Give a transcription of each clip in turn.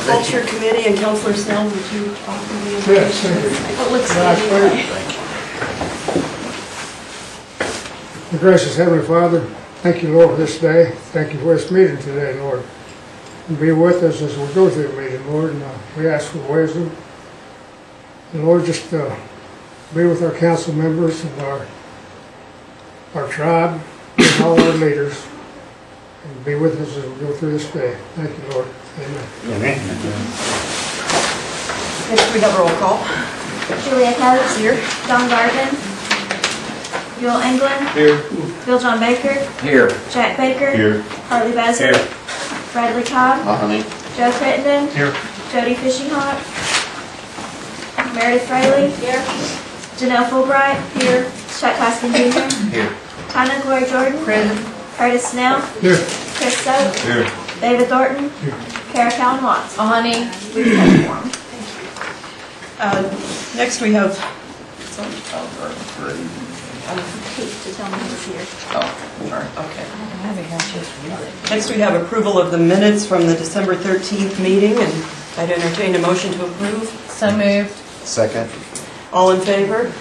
Culture Committee, and Councilor Snell, would you offer the information? Yes, thank you. It looks good anyway. The gracious Heavenly Father, thank you, Lord, for this day. Thank you for this meeting today, Lord. And be with us as we go through the meeting, Lord. And we ask for wisdom. And Lord, just be with our council members and our tribe and all our leaders. And be with us as we go through this day. Thank you, Lord. Amen. Amen. Next we have roll call. Julia Coates. Here. Don Garvin. Joel Englund. Here. Bill John Baker. Here. Jack Baker. Here. Harley Bassett. Here. Bradley Cobb. Joe Crittenden. Here. Jody Fishinghawk. Meredith Fraley. Here. Janelle Fulbright. Here. Chuck Hoskin Jr. Here. Tyna Glory Jordan. Present. Curtis Snell. Here. Chris Stokes. Here. David Thornton. Here. Kara Callan Watts. Oh, honey. We've had a quorum. Next we have Pete to tell me who's here. okay. Next we have approval of the minutes from the December 13th meeting, and I'd entertain a motion to approve. So moved. Second. All in favor?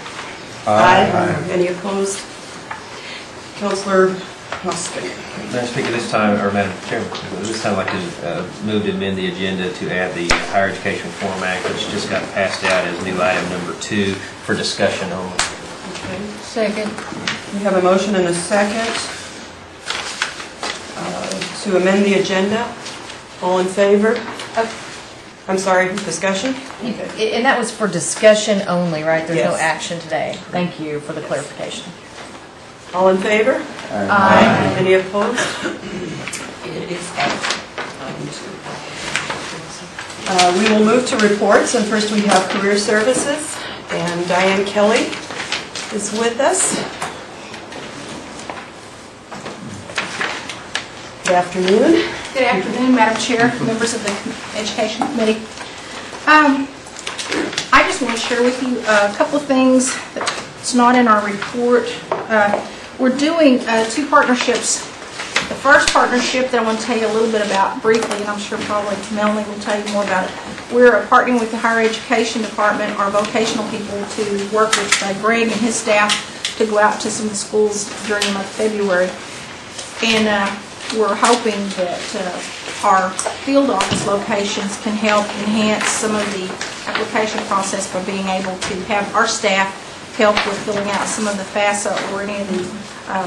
Aye. Any opposed? Councilor Hoskin. Madam Speaker, this time, or Madam Chairman, this time I'd like to move to amend the agenda to add the Higher Education Reform Act, which just got passed out as new item number 2 for discussion only. Okay. Second. We have a motion and a second to amend the agenda. All in favor? I'm sorry, discussion? And that was for discussion only, right? There's no Yes. action today. Thank you for the clarification. All in favor? Aye. Any opposed? We will move to reports, and first we have Career Services, and Diane Kelly is with us. Good afternoon. Good afternoon, Madam Chair, members of the Education Committee. I just want to share with you a couple of things that's not in our report. We're doing 2 partnerships. The first partnership that I want to tell you a little bit about briefly, and I'm sure probably Melanie will tell you more about it. We're partnering with the Higher Education Department, our vocational people, to work with Greg and his staff to go out to some of the schools during the month of February. And we're hoping that our field office locations can help enhance some of the application process by being able to have our staff help with filling out some of the FAFSA or any of the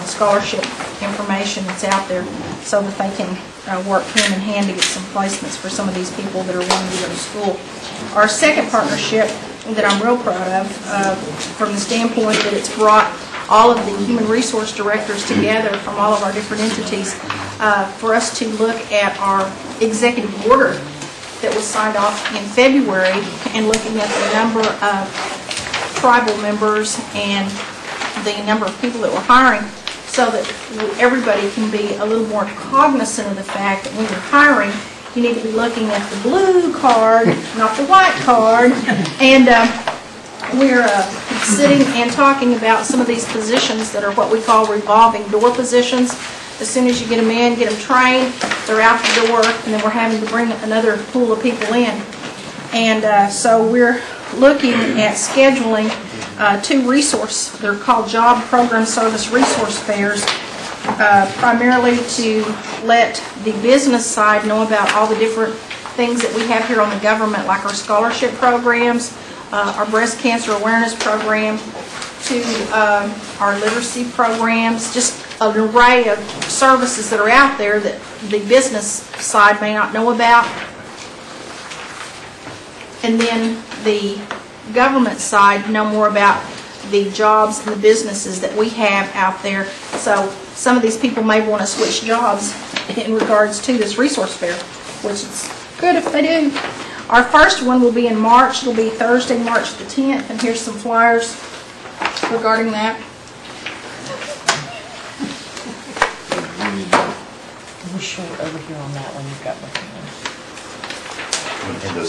scholarship information that's out there so that they can work hand in hand to get some placements for some of these people that are wanting to go to school. Our second partnership that I'm real proud of from the standpoint that it's brought all of the human resource directors together from all of our different entities for us to look at our executive order that was signed off in February and looking at the number of tribal members and the number of people that we're hiring so that everybody can be a little more cognizant of the fact that when you're hiring, you need to be looking at the blue card, not the white card. And we're sitting and talking about some of these positions that are what we call revolving door positions. As soon as you get them in, get them trained, they're out the door, and then we're having to bring another pool of people in. And so we're looking at scheduling 2 they're called Job Program Service Resource Fairs, primarily to let the business side know about all the different things that we have here on the government, like our scholarship programs, our breast cancer awareness program, to our literacy programs, just an array of services that are out there that the business side may not know about. And then the government side know more about the jobs and the businesses that we have out there. So some of these people may want to switch jobs in regards to this resource fair, which is good if they do. Our first one will be in March. It'll be Thursday, March the 10th, and here's some flyers regarding that. We're short over here on that one. You've got one.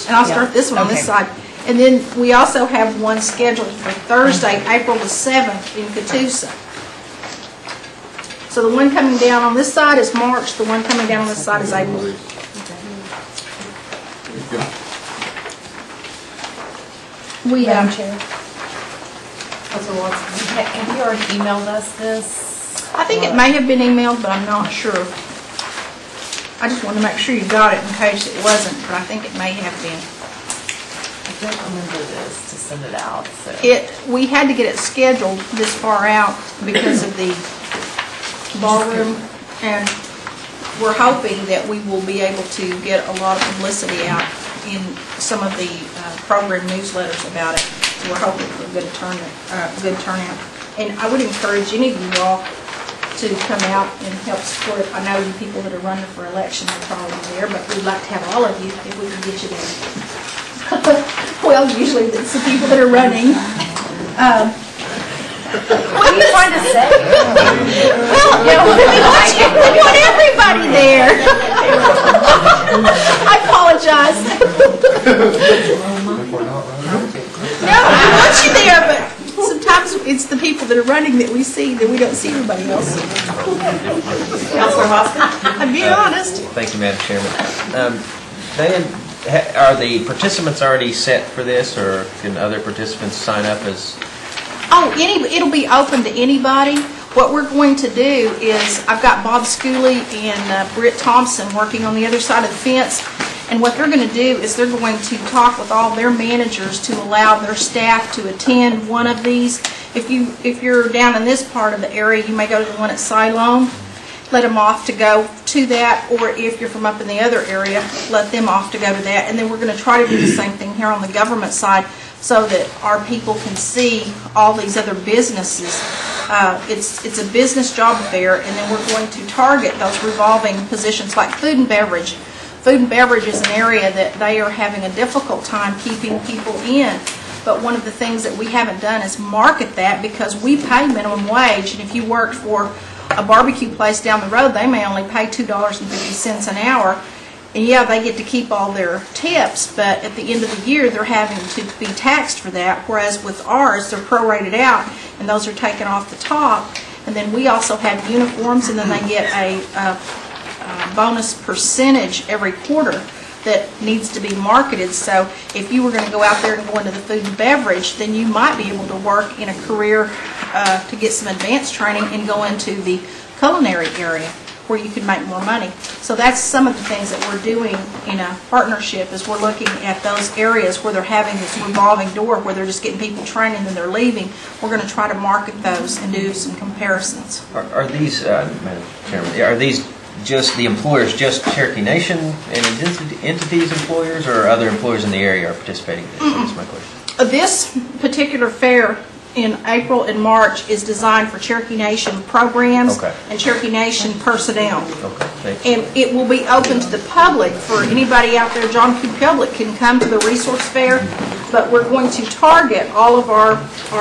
And I'll start this one on this side. And then we also have one scheduled for Thursday, April the 7th in Catoosa. So the one coming down on this side is March. The one coming down on this side is April. We, Madam Chair, Councilor Watson? have you already emailed us this? I think it may have been emailed, but I'm not sure. I just wanted to make sure you got it in case it wasn't, but I think it may have been. I don't remember this to send it out, so. We had to get it scheduled this far out because of the ballroom, and we're hoping that we will be able to get a lot of publicity out in some of the program newsletters about it. So we're hoping for a good turnout. And I would encourage any of you all to come out and help support. I know you people that are running for election are probably there, but we'd like to have all of you if we can get you there. Well, usually it's the people that are running. What are you trying to say? Well, we want everybody there. I apologize. No, we want you there, but sometimes it's the people that are running that we see, that we don't see everybody else. Councilor Hoskin? I'm being honest. Thank you, Madam Chairman. Dan, are the participants already set for this, or can other participants sign up as? Oh, it'll be open to anybody. What we're going to do is, I've got Bob Schooley and Britt Thompson working on the other side of the fence, and what they're going to do is they're going to talk with all their managers to allow their staff to attend one of these. If you're down in this part of the area, you may go to the one at Siloam, let them off to go to that, or if you're from up in the other area, let them off to go to that. And then we're going to try to do the same thing here on the government side so that our people can see all these other businesses. It's a business job fair, and then we're going to target those revolving positions like food and beverage. Food and beverage is an area that they are having a difficult time keeping people in. But one of the things that we haven't done is market that, because we pay minimum wage, and if you worked for a barbecue place down the road, they may only pay $2.50 an hour. And yeah, they get to keep all their tips, but at the end of the year, they're having to be taxed for that, whereas with ours, they're prorated out, and those are taken off the top. And then we also have uniforms, and then they get a bonus percentage every quarter that needs to be marketed. So if you were going to go out there and go into the food and beverage, then you might be able to work in a career to get some advanced training and go into the culinary area where you could make more money. So that's some of the things that we're doing in a partnership, is we're looking at those areas where they're having this revolving door, where they're just getting people training and they're leaving. We're going to try to market those and do some comparisons. Are these, Madam Chairman, are these just the employers, just Cherokee Nation and entities employers, or other employers in the area are participating? That's my question. This particular fair in April and March is designed for Cherokee Nation programs and Cherokee Nation personnel. And it will be open to the public for anybody out there. John Q. Public can come to the resource fair, but we're going to target all of our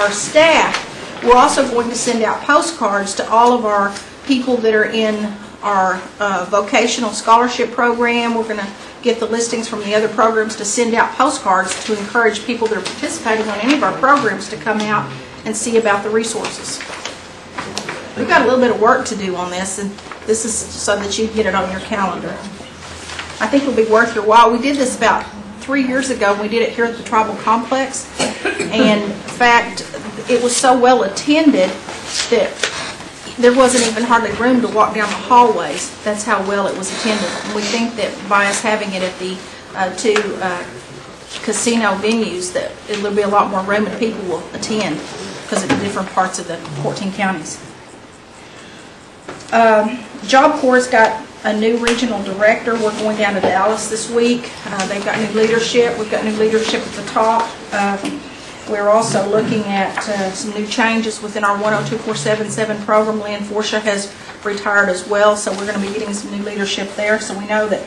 staff. We're also going to send out postcards to all of our people that are in our vocational scholarship program. We're going to get the listings from the other programs to send out postcards to encourage people that are participating on any of our programs to come out and see about the resources. We've got a little bit of work to do on this, and this is so that you can get it on your calendar. I think it'll be worth your while. We did this about 3 years ago. We did it here at the Tribal Complex, and in fact, it was so well attended that there wasn't even hardly room to walk down the hallways. That's how well it was attended. And we think that by us having it at the two casino venues, that it'll be a lot more room and people will attend because of the different parts of the 14 counties. Job Corps' got a new regional director. We're going down to Dallas this week. They've got new leadership. We've got new leadership at the top. We're also looking at some new changes within our 102-477 program. Lynn Forsha has retired as well, so we're going to be getting some new leadership there. So we know that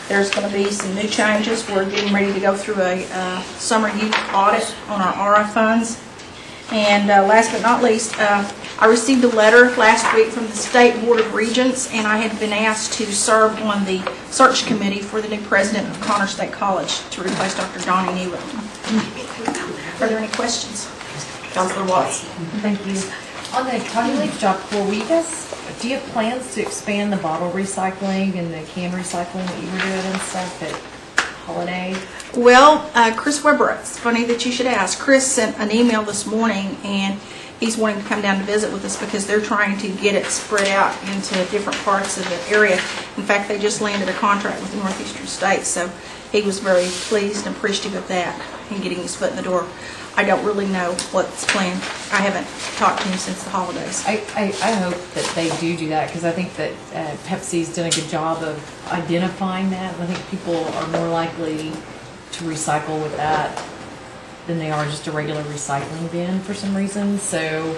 there's going to be some new changes. We're getting ready to go through a summer youth audit on our ARA funds. And last but not least, I received a letter last week from the State Board of Regents, and I had been asked to serve on the search committee for the new president of Connor State College to replace Dr. Donnie Newell. Are there any questions? Councilor Watts? Thank you. On the Cotton Leaf Job Corps, do you have plans to expand the bottle recycling and the can recycling that you were doing and stuff at holiday? Well, Chris Weber, it's funny that you should ask. Chris sent an email this morning, and he's wanting to come down to visit with us because they're trying to get it spread out into different parts of the area. In fact, they just landed a contract with the Northeastern States, so he was very pleased and appreciative of that and getting his foot in the door. I don't really know what's planned. I haven't talked to him since the holidays. I hope that they do that, because I think that Pepsi's done a good job of identifying that. I think people are more likely to recycle with that than they are just a regular recycling bin for some reason. So,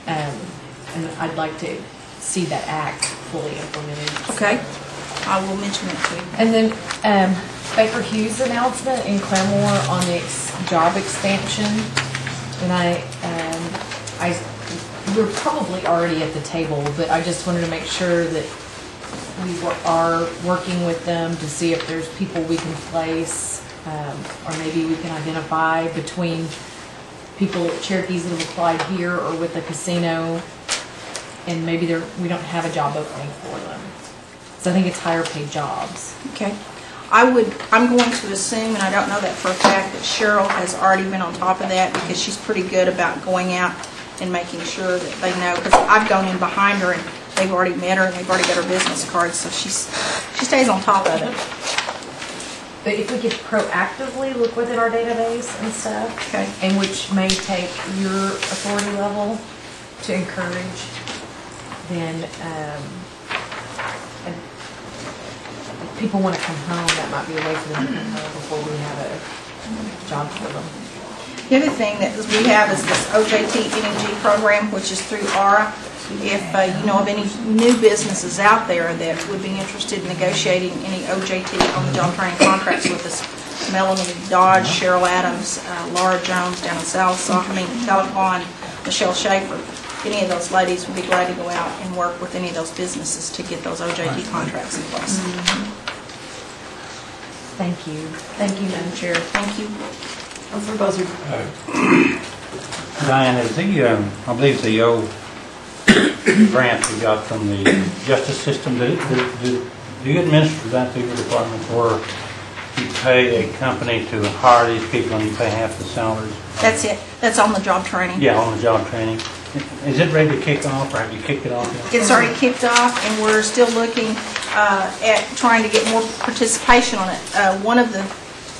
and I'd like to see that act fully implemented. Okay, I will mention it to you. And then Baker Hughes' announcement in Claremore on the job expansion, and we're probably already at the table, but I just wanted to make sure that we are working with them to see if there's people we can place, or maybe we can identify between people, Cherokees that have applied here or with the casino, and maybe we don't have a job opening for them. So I think it's higher paid jobs. Okay. I'm going to assume, and I don't know that for a fact, that Cheryl has already been on top of that because she's pretty good about going out and making sure that they know. Because I've gone in behind her and they've already met her and they've already got her business cards, so she stays on top of it. But if we could proactively look within our database and stuff, Okay. and which may take your authority level to encourage, then if people want to come home, that might be a way for them to come home before we have a job for them. The other thing that we have is this OJT Energy program, which is through ARA. If you know of any new businesses out there that would be interested in negotiating any OJT on the job training contracts with us, Melanie Dodge, Cheryl Adams, Laura Jones down in Tahlequah, Michelle Schaefer, any of those ladies would be glad to go out and work with any of those businesses to get those OJT contracts in place. Thank you. Thank you, Madam Chair. Thank you. Councilor Buzzard. Diane, is I believe the old grant we got from the justice system, do you administer that through your department, or you pay a company to hire these people and you pay half the salaries? That's it. That's on the job training. Yeah, on the job training. Is it ready to kick off, or have you kicked it off yet? It's already kicked off, and we're still looking at trying to get more participation on it. One of the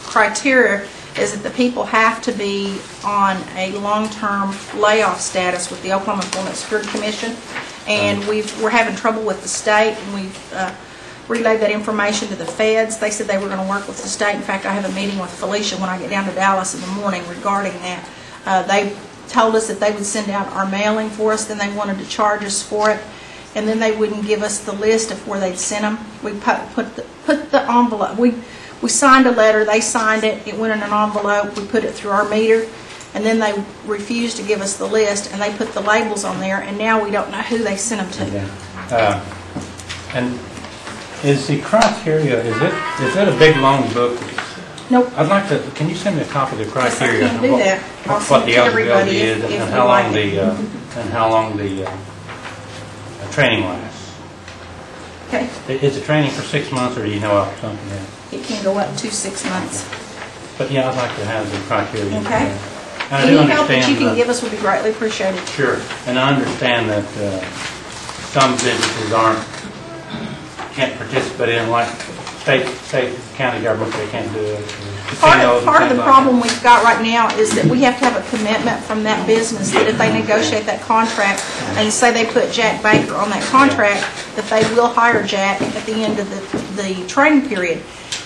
criteria is that the people have to be on a long-term layoff status with the Oklahoma Employment Security Commission, and we're having trouble with the state, and we've relayed that information to the feds. They said they were going to work with the state. In fact, I have a meeting with Felicia when I get down to Dallas in the morning regarding that. They told us that they would send out our mailing for us, then they wanted to charge us for it, and then they wouldn't give us the list of where they'd send them. We put the envelope. We signed a letter, they signed it, it went in an envelope, we put it through our meter, and then they refused to give us the list, and they put the labels on there, and now we don't know who they sent them to. Okay. And is the criteria, is it a big long book? Nope. I'd like to, can you send me a copy of the criteria? Yes, I can do that. I'll What send it the to everybody eligibility is, if and you how like long it. and how long the training lasts? Okay. Is the training for 6 months, or do you know of something else? It can go up to 6 months. But yeah, I'd like to have the criteria. Okay. And I do Any help that you understand can give us would be greatly appreciated. Sure, and I understand that some businesses can't participate in, like state, county government, they can't do it. Part of the problem we've got right now is that we have to have a commitment from that business that if they negotiate that contract and say they put Jack Baker on that contract, that they will hire Jack at the end of the training period.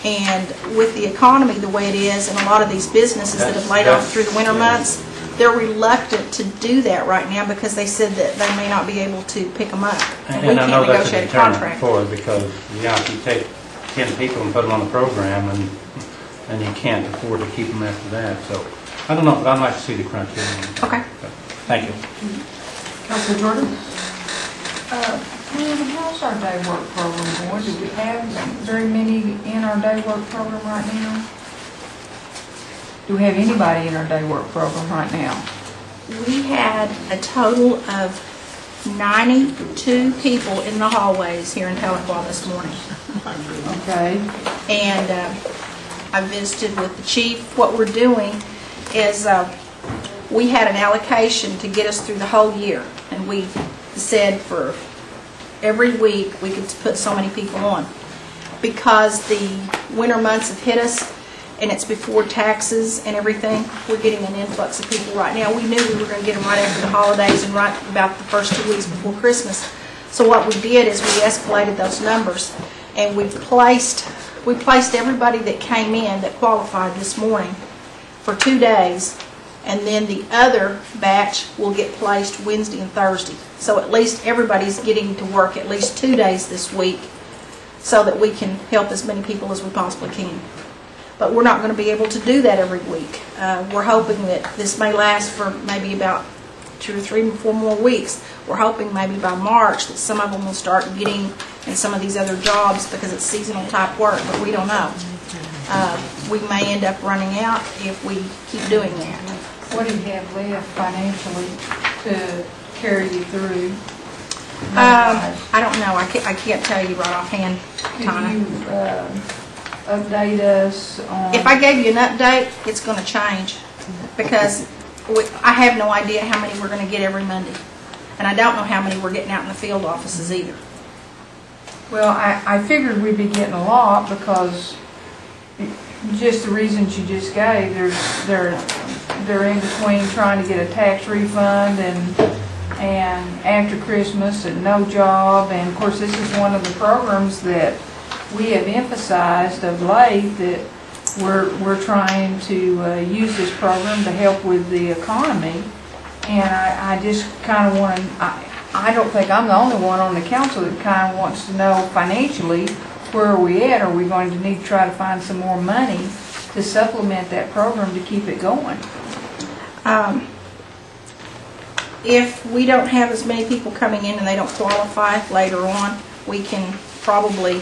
And with the economy the way it is, and a lot of these businesses that have laid off through the winter months, they're reluctant to do that right now because they said that they may not be able to pick them up. And we I know can't that's a negotiate a deterrent contract. for it, because if you take 10 people and put them on the program, and you can't afford to keep them after that. So I don't know, but I'd like to see the criteria. Okay. Thank you. Councilor Jordan. How's our day work program going? Do we have very many in our day work program right now? Do we have anybody in our day work program right now? We had a total of 92 people in the hallways here in Tahlequah this morning. Okay. And I visited with the chief. What we're doing is we had an allocation to get us through the whole year, and we said for every week we could put so many people on. Because the winter months have hit us, and it's before taxes and everything, we're getting an influx of people right now. We knew we were going to get them right after the holidays and right about the first 2 weeks before Christmas. So what we did is we escalated those numbers, and we placed everybody that came in that qualified this morning for 2 days, and then the other batch will get placed Wednesday and Thursday. So at least everybody's getting to work at least 2 days this week so that we can help as many people as we possibly can. But we're not going to be able to do that every week. We're hoping that this may last for maybe about 2 or 3 or 4 more weeks. We're hoping maybe by March that some of them will start getting in some of these other jobs because it's seasonal type work, but we don't know. We may end up running out if we keep doing that. What do you have left financially to carry you through? I don't know. I can't tell you right offhand, Tana. Could you update us on... If I gave you an update, it's going to change because I have no idea how many we're going to get every Monday. And I don't know how many we're getting out in the field offices either. Well, I figured we'd be getting a lot because just the reasons you just gave, they're in between trying to get a tax refund and after Christmas and no job. And of course, this is one of the programs that we have emphasized of late, that we're trying to use this program to help with the economy. And I just kind of want to, I don't think I'm the only one on the council that kind of wants to know financially, where are we at? Are we going to need to try to find some more money to supplement that program to keep it going? If we don't have as many people coming in and they don't qualify later on, we can probably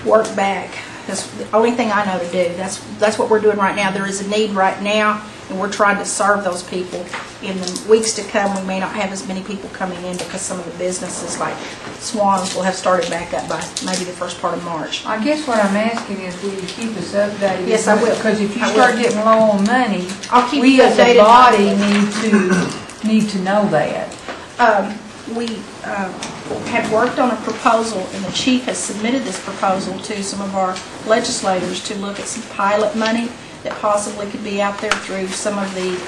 work back. That's the only thing I know to do. That's what we're doing right now. There is a need right now, and we're trying to serve those people. In the weeks to come, we may not have as many people coming in because some of the businesses like Swans will have started back up by maybe the first part of March. I guess what I'm asking is, will you keep us updated? Yes, I will. Because if you I start will. getting low on money, I'll keep we you as a updated. body need to know that. We have worked on a proposal, and the chief has submitted this proposal to some of our legislators to look at some pilot money that possibly could be out there through some of the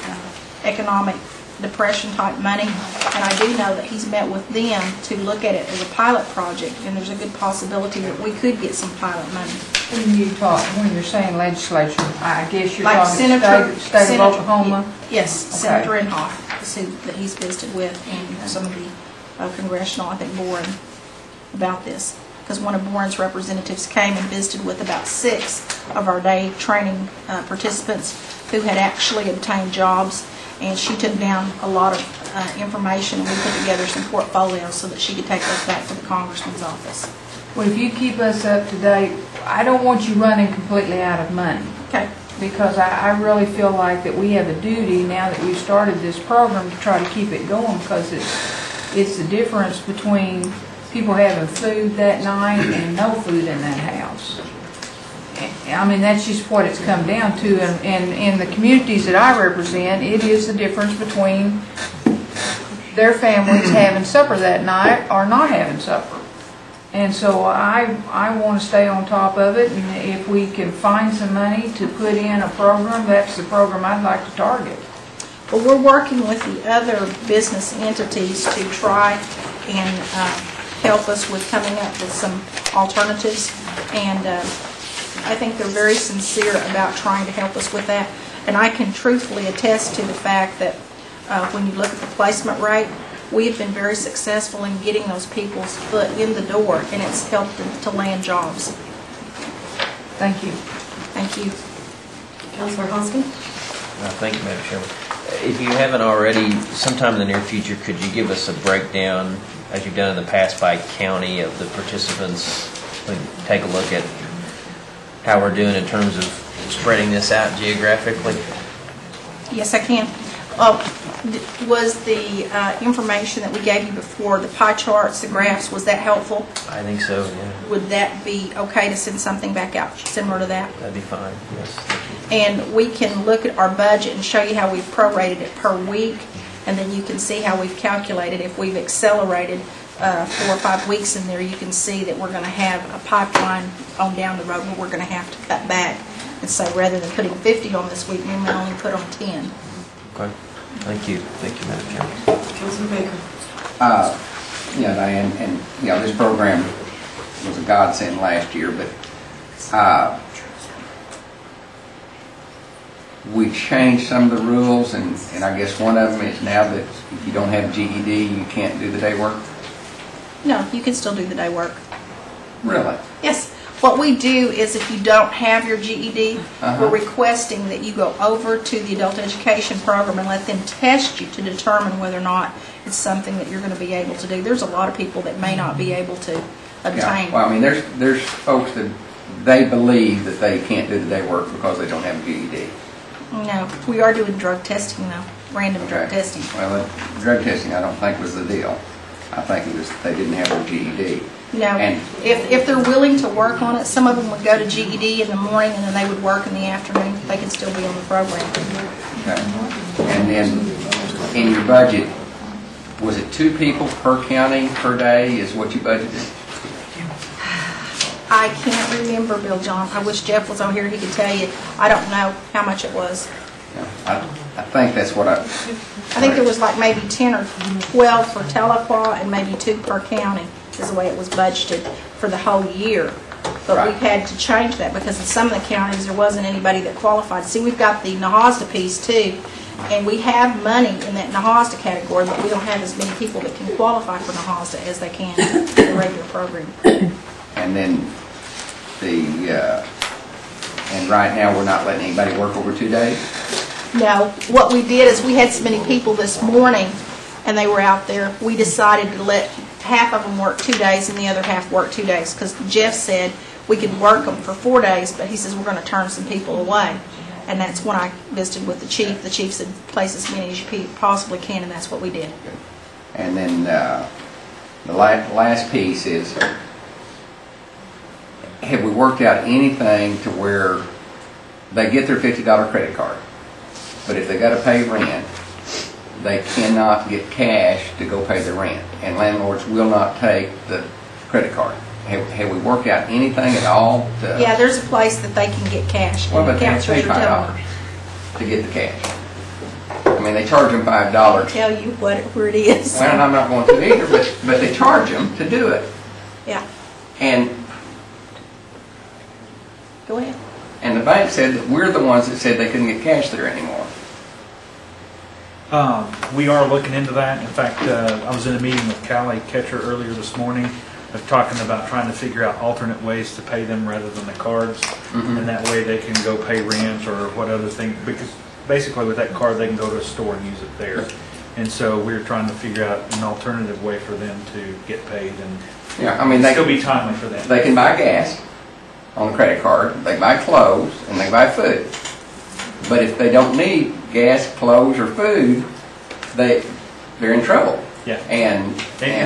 economic depression type money. And I do know that he's met with them to look at it as a pilot project, and there's a good possibility that we could get some pilot money. When you're saying legislature, I guess you're Like talking state of Oklahoma? Yes, Okay. Senator Inhofe is who that he's visited with, and some of the congressional, I think, Boren, about this. Because one of Boren's representatives came and visited with about 6 of our day training participants who had actually obtained jobs, and she took down a lot of information, and we put together some portfolios so that she could take those back to the congressman's office. Well, if you keep us up to date, I don't want you running completely out of money. Okay. Because I really feel like that we have a duty now that we've started this program to try to keep it going, because it's the difference between people having food that night and no food in that house. I mean, that's just what it's come down to. And in the communities that I represent, it is the difference between their families having supper that night or not having supper. And so I want to stay on top of it, and if we can find some money to put in a program, that's the program I'd like to target. Well, we're working with the other business entities to try and help us with coming up with some alternatives, and I think they're very sincere about trying to help us with that. And I can truthfully attest to the fact that when you look at the placement rate, we have been very successful in getting those people's foot in the door, and it's helped them to land jobs. Thank you. Thank you. Councilor Hoskin? Thank you, Madam Chairman. If you haven't already, sometime in the near future, could you give us a breakdown, as you've done in the past, by county of the participants? We can take a look at how we're doing in terms of spreading this out geographically. Yes, I can. Well, Was the information that we gave you before, the pie charts, the graphs, was that helpful? I think so, yeah. Would that be okay to send something back out similar to that? That'd be fine, yes. And we can look at our budget and show you how we've prorated it per week, and then you can see how we've calculated. If we've accelerated 4 or 5 weeks in there, you can see that we're going to have a pipeline on down the road where we're going to have to cut back. And so rather than putting 50 on this week, we may only put on 10. Okay. Thank you, Madam Chairman. Councilman Baker. Yeah, Diane, and, you know, this program was a godsend last year, but we changed some of the rules, and I guess one of them is now that if you don't have GED, you can't do the day work? No, you can still do the day work. Really? Yes. What we do is if you don't have your GED, we're requesting that you go over to the adult education program and let them test you to determine whether or not it's something that you're going to be able to do. There's a lot of people that may not be able to obtain. Yeah. Well, I mean, there's folks that they believe that they can't do the day work because they don't have a GED. No, we are doing drug testing though, random drug testing. Well, drug testing I don't think was the deal. I think it was they didn't have their GED. No, And if they're willing to work on it, some of them would go to GED in the morning and then they would work in the afternoon. They can still be on the program. okay. And then in your budget, was it 2 people per county per day is what you budgeted? I can't remember, Bill John. I wish Jeff was on here, he could tell you. I don't know how much it was. Yeah, I think that's what I think there was like maybe 10 or 12 for Tahlequah and maybe 2 per county is the way it was budgeted for the whole year. But Right. we've had to change that because in some of the counties there wasn't anybody that qualified. See, we've got the Nahasda piece too, and we have money in that Nahasda category, but we don't have as many people that can qualify for Nahasda as they can in the regular program. And then and right now we're not letting anybody work over 2 days? No, what we did is we had so many people this morning and they were out there, we decided to let half of them work 2 days and the other half work 2 days because Jeff said we could work them for 4 days, but he says we're going to turn some people away. And that's when I visited with the chief. The chief said place as many as you possibly can, and that's what we did. And then the last piece is, have we worked out anything to where they get their $50 credit card, but if they got to pay rent, they cannot get cash to go pay the rent, and landlords will not take the credit card? Have we worked out anything at all? Yeah, there's a place that they can get cash. What about they have to pay $5 to get the cash? I mean, they charge them $5. I'll tell you where it is. Well, and I'm not going to either, but they charge them to do it. Yeah, And go ahead. the bank said that we're the ones that said they couldn't get cash there anymore. We are looking into that. In fact, I was in a meeting with Callie Ketcher earlier this morning of talking about trying to figure out alternate ways to pay them rather than the cards. And that way they can go pay rent or what other thing, because basically with that card they can go to a store and use it there. And so we're trying to figure out an alternative way for them to get paid and Yeah, I mean, they still be timely for them. They can buy gas on the credit card, they can buy clothes, and they can buy food. But if they don't need gas, clothes, or food, they're in trouble. Yeah. And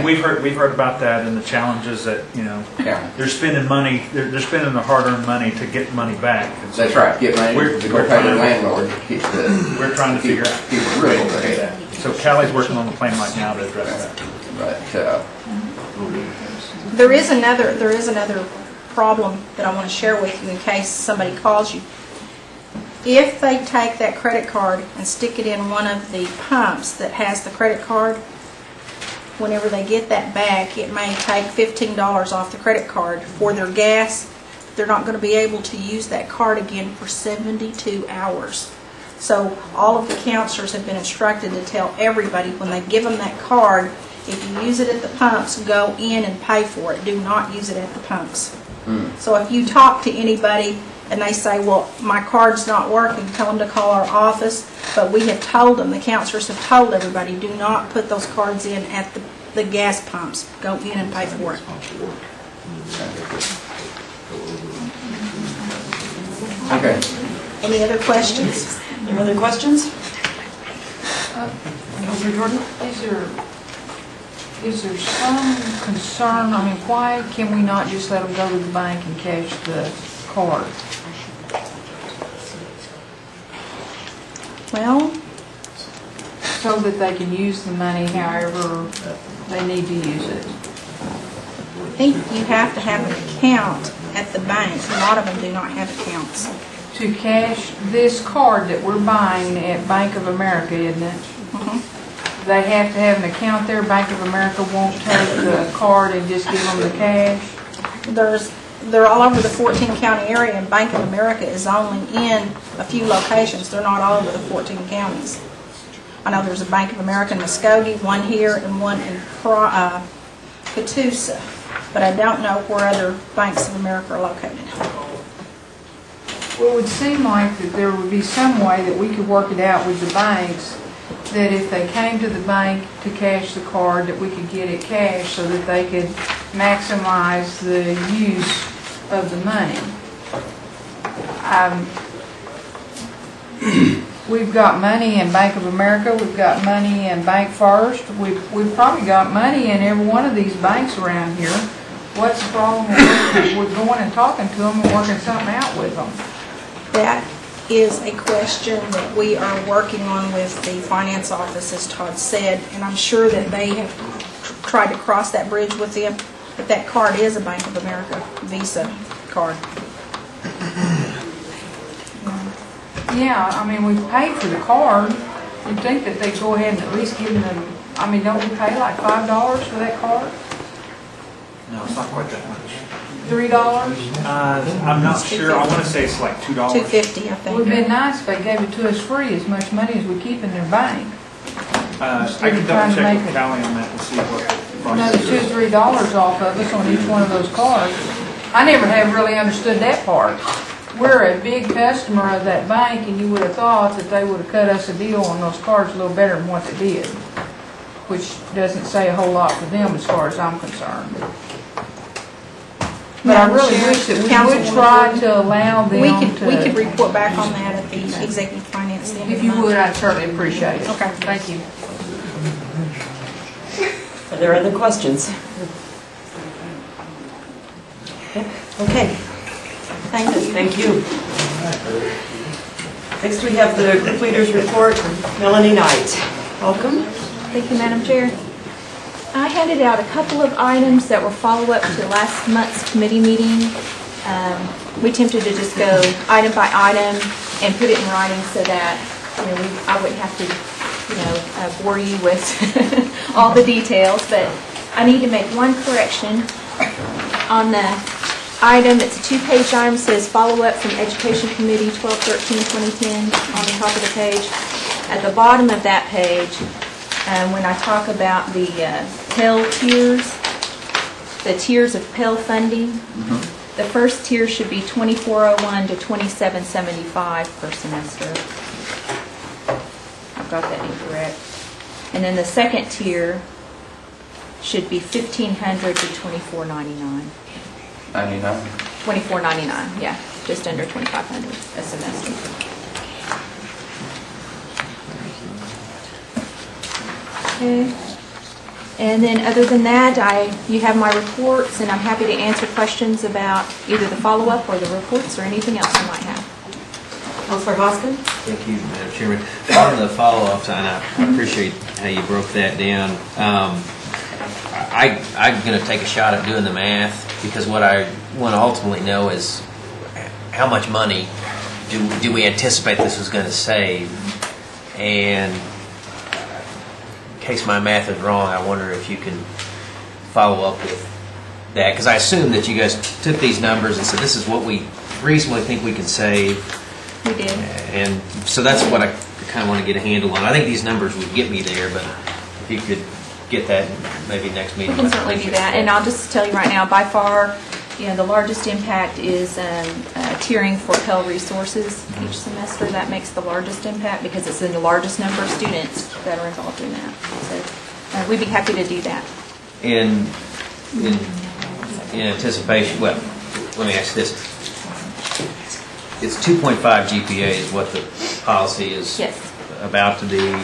we've heard about that and the challenges that, yeah, they're spending money, they're spending their hard-earned money to get money back. And so that's right. Get money to go pay their landlord. We're trying to figure out keep a the way roof to over do their that. head. So Callie's working on the plan right now to address that. But There is another problem that I want to share with you in case somebody calls you. If they take that credit card and stick it in one of the pumps that has the credit card, whenever they get that back, it may take $15 off the credit card for their gas. They're not going to be able to use that card again for 72 hours. So all of the counselors have been instructed to tell everybody when they give them that card, if you use it at the pumps, go in and pay for it. Do not use it at the pumps. So if you talk to anybody and they say, well, my card's not working, tell them to call our office. But we have told them, the counselors have told everybody, do not put those cards in at the gas pumps. Go in and pay for it. okay. Any other questions? Any other questions? Counselor Jordan? Is there some concern, I mean, why can we not just let them go to the bank and cash the card? Well, So that they can use the money however they need to use it? I think you have to have an account at the bank. A lot of them do not have accounts. To cash this card that we're buying at Bank of America, isn't it? They have to have an account there. Bank of America won't take the card and just give them the cash? They're all over the 14 county area, and Bank of America is only in a few locations. They're not all over the 14 counties. I know there's a Bank of America in Muskogee, one here, and one in Catoosa, but I don't know where other Banks of America are located. Well, it would seem like that there would be some way that we could work it out with the banks, that if they came to the bank to cash the card, that we could get it cashed so that they could maximize the use of the money. We've got money in Bank of America, we've got money in Bank First, we've probably got money in every one of these banks around here. What's the problem with going and talking to them and working something out with them? That is a question that we are working on with the finance office, as Todd said, and I'm sure that they have tried to cross that bridge with them, but that card is a Bank of America Visa card. Yeah, I mean, we paid for the card. You'd think that they'd go ahead and at least give them, I mean, don't we pay like $5 for that card? No, it's not quite that much. $3? I'm not sure. I want to say it's like $2. $2.50, I It would think. be nice if they gave it to us free, as much money as we keep in their bank. I can double check with Callie on that and see what the Another process $2 is. or $3 off of us on each one of those cards. I never have really understood that part. We're a big customer of that bank, and you would have thought that they would have cut us a deal on those cards a little better than what they did, which doesn't say a whole lot for them as far as I'm concerned. But I really wish that we would try to allow them We could to, report back on that at the executive finance stand. if you would, I'd certainly appreciate it. Okay. Thank you. Are there other questions? Okay, Thank you. thank you. Next, we have the completers report. Melanie Knight, welcome. Thank you, Madam Chair. I handed out a couple of items that were follow-up to last month's committee meeting. We attempted to just go item by item and put it in writing so that, I wouldn't have to, bore you with all the details, but I need to make one correction. On the item, it's a 2-page item, says follow-up from Education Committee 12/13/2010 on the top of the page. At the bottom of that page, when I talk about the Pell tiers, the tiers of Pell funding, the first tier should be $24.01 to $27.75 per semester. I've got that incorrect. And then the second tier should be $1,500 to $24.99. 99. $24.99, yeah, just under $2,500 a semester. Okay. And then other than that, you have my reports, and I'm happy to answer questions about either the follow-up or the reports or anything else you might have. Counselor Hoskin? Thank you, Madam Chairman. On the follow-ups, and I appreciate how you broke that down. I'm going to take a shot at doing the math, because what I want to ultimately know is how much money do we anticipate this is going to save. And in case my math is wrong, I wonder if you can follow up with that, because I assume that you guys took these numbers and said this is what we reasonably think we can save. We did. And so that's what I kind of want to get a handle on. I think these numbers would get me there, but if you could get that maybe next meeting. We can certainly do that, and I'll just tell you right now, by far, the largest impact is tiering for Pell resources each semester. That makes the largest impact because it's the largest number of students that are involved in that. So we'd be happy to do that. In anticipation, well, let me ask this. It's 2.5 GPA is what the policy is Yes. about to be.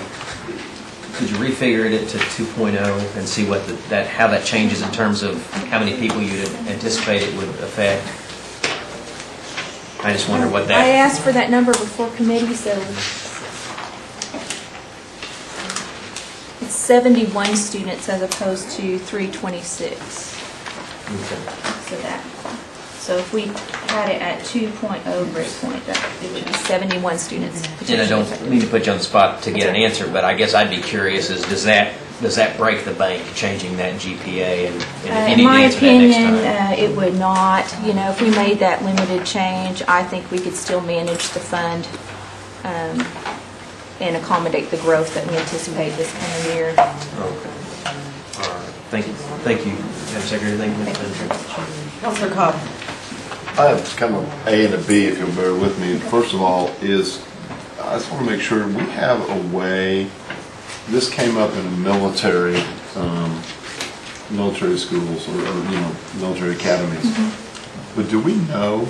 could you refigure it to 2.0 and see what how that changes in terms of how many people you'd anticipate it would affect? I just wonder what I that, asked for that number before committee, so it's 71 students as opposed to 326. So if we had it at 2.0 grade point, it would be 71 students. and I don't mean to put you on the spot to get an answer, but I guess I'd be curious is, does that break the bank, changing that GPA? And if you In need to my answer that next opinion, time. it would not. You know, if we made that limited change, I think we could still manage the fund and accommodate the growth that we anticipate this coming year. Okay. All right. Thank you. Thank you, Madam Secretary. Thank you, Mr. Manager. Councilor Cobb. I have kind of A and a B, if you'll bear with me. First of all, I just want to make sure we have a way. This came up in military schools or military academies. Mm-hmm. But do we know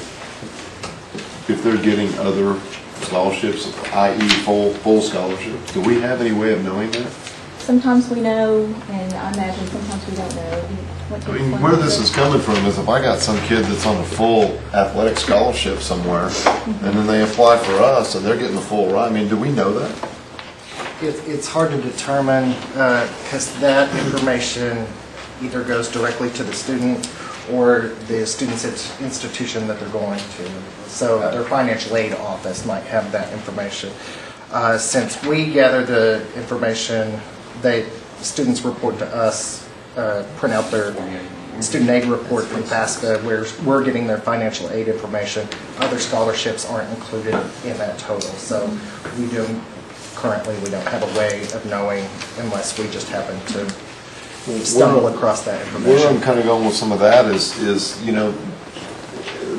if they're getting other scholarships, i.e. full scholarships? Do we have any way of knowing that? Sometimes we know, and I imagine sometimes we don't know. I mean, where this is coming from is if I got some kid that's on a full athletic scholarship somewhere, and then they apply for us and they're getting the full ride, I mean, do we know that? It's hard to determine because that information either goes directly to the student or the student's institution that they're going to. So their financial aid office might have that information. Since we gather the information, students report to us, print out their student aid report from FAFSA, where we're getting their financial aid information. Other scholarships aren't included in that total. So currently we don't have a way of knowing unless we just happen to stumble across that information. Where I'm kind of going with some of that is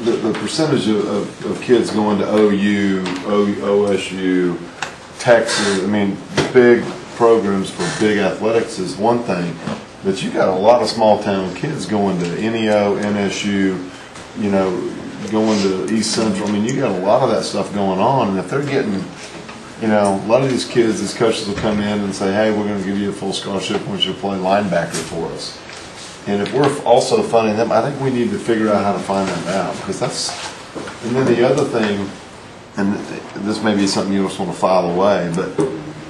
the percentage of kids going to OU, OSU, Texas. I mean, big programs for big athletics is one thing, but you got a lot of small town kids going to NEO, NSU, going to East Central. I mean, you got a lot of that stuff going on, and if they're getting, a lot of these kids, these coaches will come in and say, hey, we're going to give you a full scholarship once you play linebacker for us. And if we're also funding them, I think we need to figure out how to find that out, because and then the other thing, and this may be something you just want to file away, but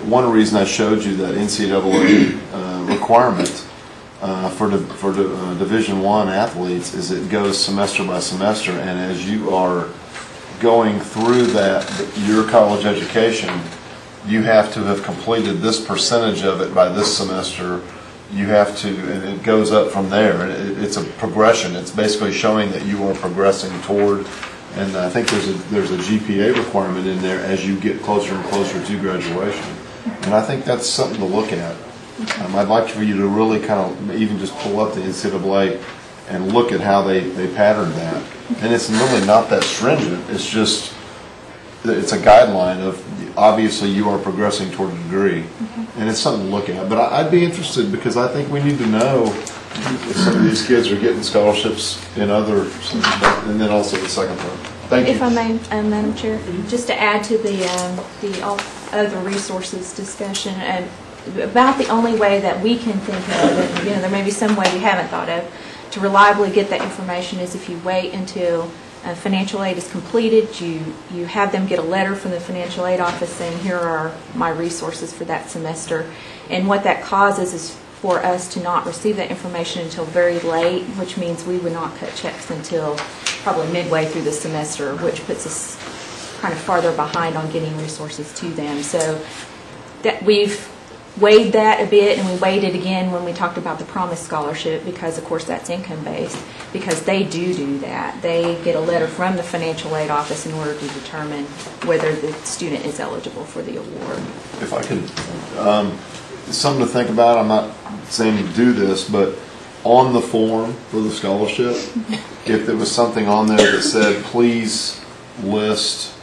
one reason I showed you that NCAA requirement for Division I athletes is it goes semester by semester, and as you are going through your college education, you have to have completed this percentage of it by this semester. You have to, and it goes up from there. It's a progression. It's basically showing that you are progressing toward, and I think there's a GPA requirement in there as you get closer and closer to graduation. And I think that's something to look at. I'd like for you to really kind of even just pull up the NCAA and look at how they patterned that. And it's really not that stringent. It's just, it's a guideline of, obviously you are progressing toward a degree. And it's something to look at. But I'd be interested, because I think we need to know if some of these kids are getting scholarships in other, and then also the second part. Thank you. If I may, Madam Chair, just to add to the other resources discussion, about the only way that we can think of, and there may be some way we haven't thought of, to reliably get that information is if you wait until financial aid is completed, you have them get a letter from the financial aid office saying, here are my resources for that semester. And what that causes is for us to not receive that information until very late, which means we would not cut checks until probably midway through the semester, which puts us kind of farther behind on getting resources to them. So that we've weighed that a bit, and we weighed it again when we talked about the Promise Scholarship, because of course that's income-based, because they do that. They get a letter from the financial aid office in order to determine whether the student is eligible for the award. If I could, something to think about. I'm not saying to do this, but on the form for the scholarship, if there was something on there that said, please list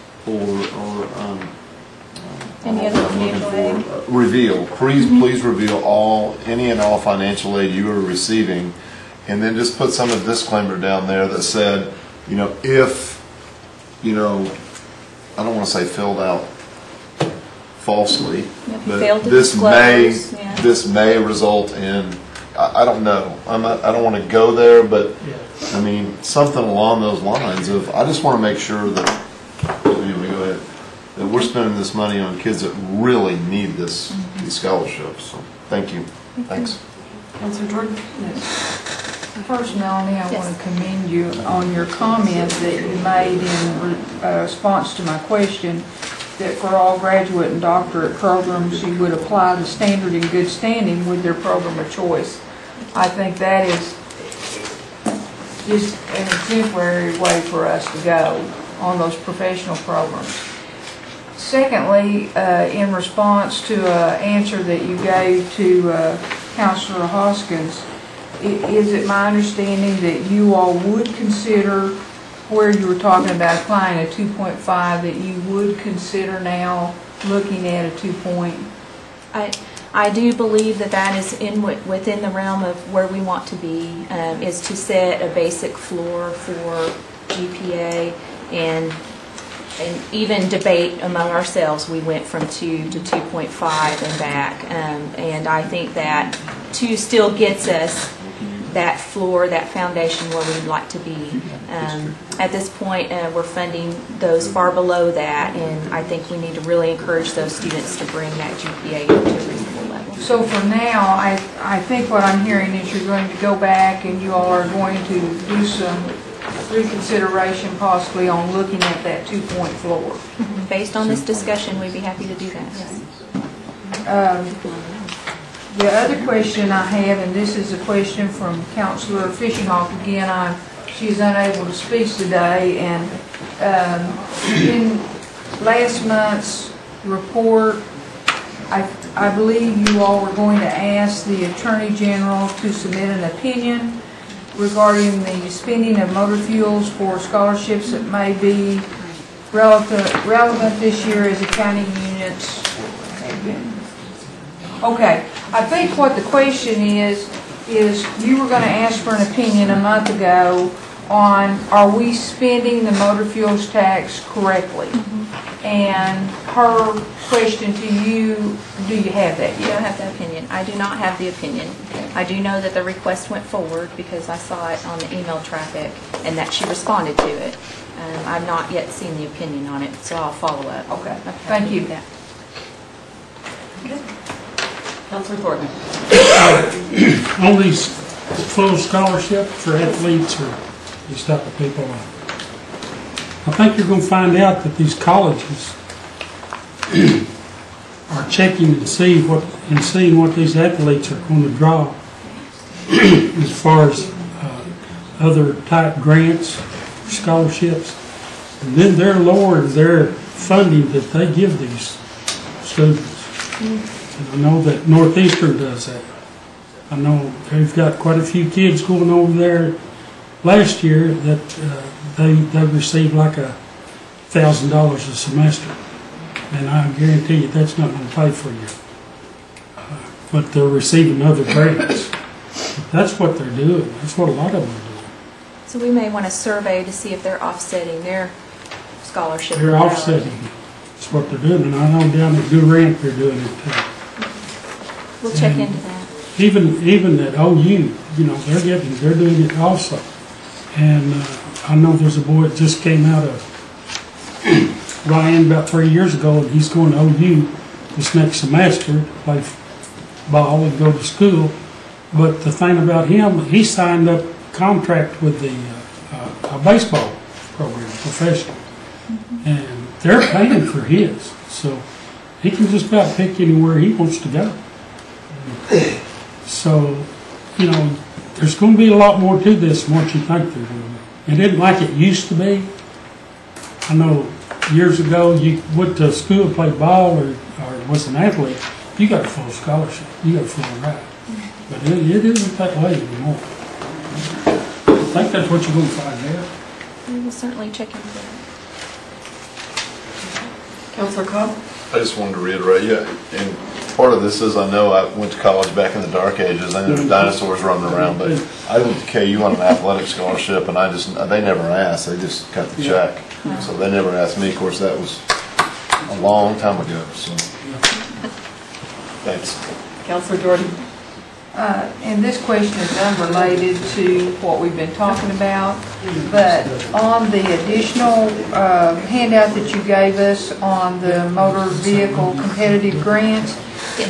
Any other financial aid? Reveal. Please reveal any and all financial aid you are receiving, and then just put some of the disclaimer down there that said, if, I don't want to say filled out falsely. Yep, but failed to this may, disclose, yeah. this may result in, I don't know. I don't want to go there, but I mean, something along those lines of, I just want to make sure that, anyway, go ahead, that we're spending this money on kids that really need this, these scholarships. So, thank you. Thanks. Counselor Jordan? First, Melanie, I Yes. want to commend you on your comment that you made in response to my question, that for all graduate and doctorate programs, you would apply the standard in good standing with their program of choice. I think that is just an exemplary way for us to go on those professional programs. Secondly, in response to an answer that you gave to Counselor Hoskins, is it my understanding that you all would consider, where you were talking about applying a 2.5, that you would consider now looking at a 2 point? I do believe that that is within the realm of where we want to be, is to set a basic floor for GPA and even debate among ourselves. We went from 2 to 2.5 and back, and I think that 2 still gets us that floor, that foundation where we'd like to be. At this point, we're funding those far below that, and I think we need to really encourage those students to bring that GPA up to a reasonable level. So for now, I think what I'm hearing is you're going to go back and you all are going to do some reconsideration possibly on looking at that 2 point floor. Based on this discussion, we'd be happy to do that, yes. The other question I have, and this is a question from Counselor Fishinghawk again, she's unable to speak today, and in last month's report, I believe you all were going to ask the Attorney General to submit an opinion regarding the spending of motor fuels for scholarships that may be relevant this year as accounting units. Okay, I think what the question is you were going to ask for an opinion a month ago on, are we spending the motor fuels tax correctly? And her question to you, do you have that You don't have the opinion. I do not have the opinion. I do know that the request went forward because I saw it on the email traffic and that she responded to it. I've not yet seen the opinion on it, so I'll follow up. Okay, thank you. Yeah. Counselor Thornton? On these full scholarship for athletes or these type of people, I think you're going to find out that these colleges are checking and seeing what these athletes are going to draw as far as other type grants, scholarships, and then they're lowering their funding that they give these students. And I know that Northeastern does that. I know they've got quite a few kids going over there last year that they received like $1,000 a semester. And I guarantee you that's not going to pay for you. But they're receiving other grants. But that's what they're doing. That's what a lot of them are doing. So we may want to survey to see if they're offsetting their scholarship. They're offsetting. That's what they're doing. And I know down at Durant they're doing it too. We'll check into that. Even at OU, they're doing it also. And I know there's a boy that just came out of Ryan about 3 years ago, and he's going to OU this next semester to play ball and go to school. But the thing about him, he signed up a contract with a baseball program, professional, and they're paying for his, so he can just about pick anywhere he wants to go. So, there's going to be a lot more to this than what you think there will be. It isn't like it used to be. I know years ago you went to school, played ball, or was an athlete, you got a full scholarship, you got a full ride. But it isn't that way anymore. I think that's what you're going to find out. We will certainly check into that. Counselor Cobb? I just wanted to reiterate, and part of this is I know I went to college back in the dark ages. I know there were dinosaurs running around, but I went to KU on an athletic scholarship, and they never asked. They just cut the check. So they never asked me. Of course, that was a long time ago. So Thanks. Counselor Jordan? And this question is unrelated to what we've been talking about, but on the additional handout that you gave us on the motor vehicle competitive grants,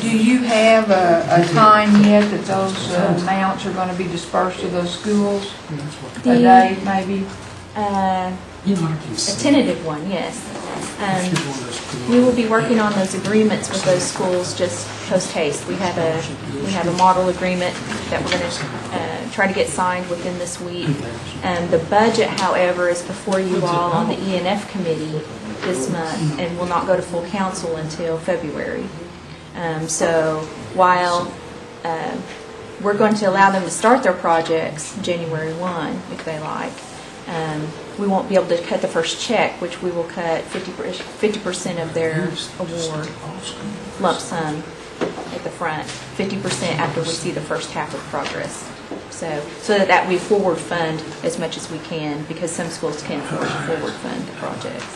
do you have a time yet that those amounts are going to be dispersed to those schools? A date, maybe? A tentative one, yes. We will be working on those agreements with those schools just post haste. We have a model agreement that we're going to try to get signed within this week. The budget, however, is before you all on the E&F committee this month and will not go to full council until February. So while we're going to allow them to start their projects January 1, if they like, we won't be able to cut the first check, which we will cut 50% of their award lump sum at the front, 50% after we see the first half of progress. So that we forward fund as much as we can, because some schools can forward fund the projects.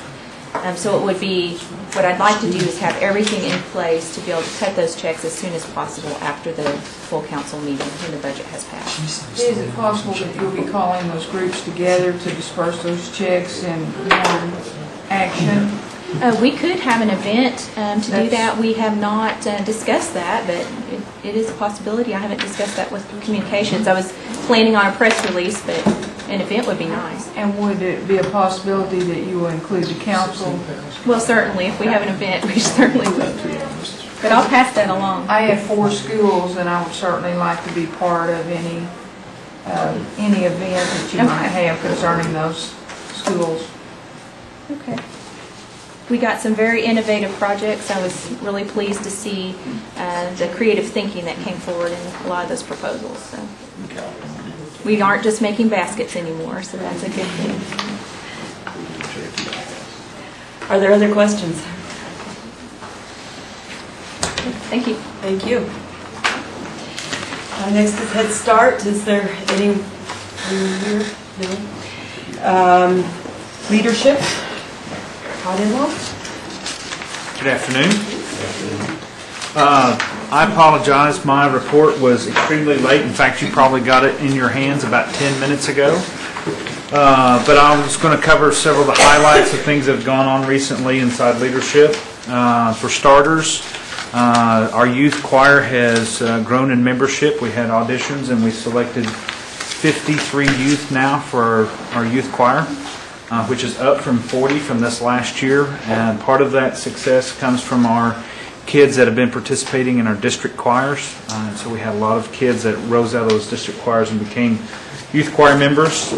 So it would be, what I'd like to do is have everything in place to be able to cut those checks as soon as possible after the full council meeting when the budget has passed. Is it possible that you'll be calling those groups together to disperse those checks in one action? We could have an event to do that. We have not discussed that, but it is a possibility. I haven't discussed that with communications. I was planning on a press release, but an event would be nice. And would it be a possibility that you will include the council? Well, certainly. If we have an event, we certainly will. But I'll pass that along. I have 4 schools, and I would certainly like to be part of any event that you might have concerning those schools. Okay. We got some very innovative projects. I was really pleased to see the creative thinking that came forward in a lot of those proposals. So we aren't just making baskets anymore, so that's a good thing. Are there other questions? Thank you. Thank you. Next is Head Start. Is there any here? No. Leadership. Good afternoon. I apologize. My report was extremely late. In fact, you probably got it in your hands about 10 minutes ago. But I was going to cover several of the highlights of things that have gone on recently inside leadership. For starters, our youth choir has grown in membership. We had auditions and we selected 53 youth now for our youth choir, which is up from 40 from this last year. And part of that success comes from our kids that have been participating in our district choirs. So we had a lot of kids that rose out of those district choirs and became youth choir members.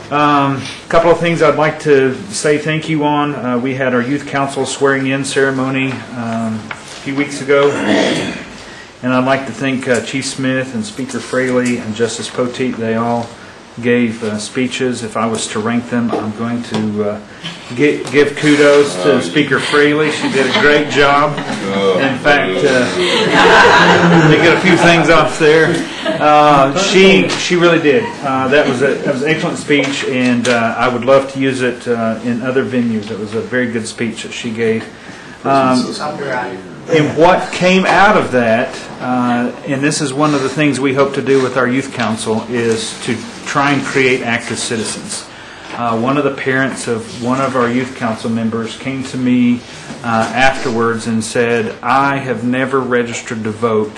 A couple of things I'd like to say thank you on. We had our youth council swearing in ceremony a few weeks ago. And I'd like to thank Chief Smith and Speaker Fraley and Justice Poteet. They all gave speeches. If I was to rank them, I'm going to give kudos to Speaker Fraley. She did a great job. In fact, they get a few things off there. She really did. That was an excellent speech, and I would love to use it in other venues. It was a very good speech that she gave. And what came out of that, and this is one of the things we hope to do with our youth council, is to try and create active citizens. One of the parents of one of our youth council members came to me afterwards and said, I have never registered to vote.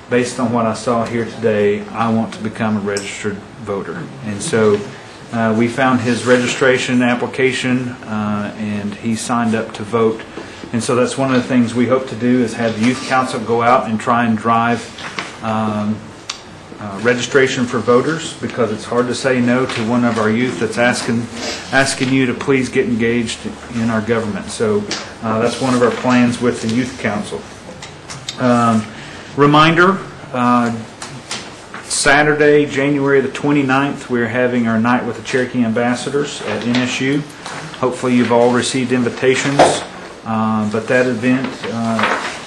Based on what I saw here today, I want to become a registered voter. And so we found his registration application and he signed up to vote. And so that's one of the things we hope to do, is have the youth council go out and try and drive registration for voters, because it's hard to say no to one of our youth that's asking you to please get engaged in our government. So that's one of our plans with the youth council. Reminder, Saturday, January the 29th, we're having our night with the Cherokee ambassadors at NSU. Hopefully you've all received invitations. But that event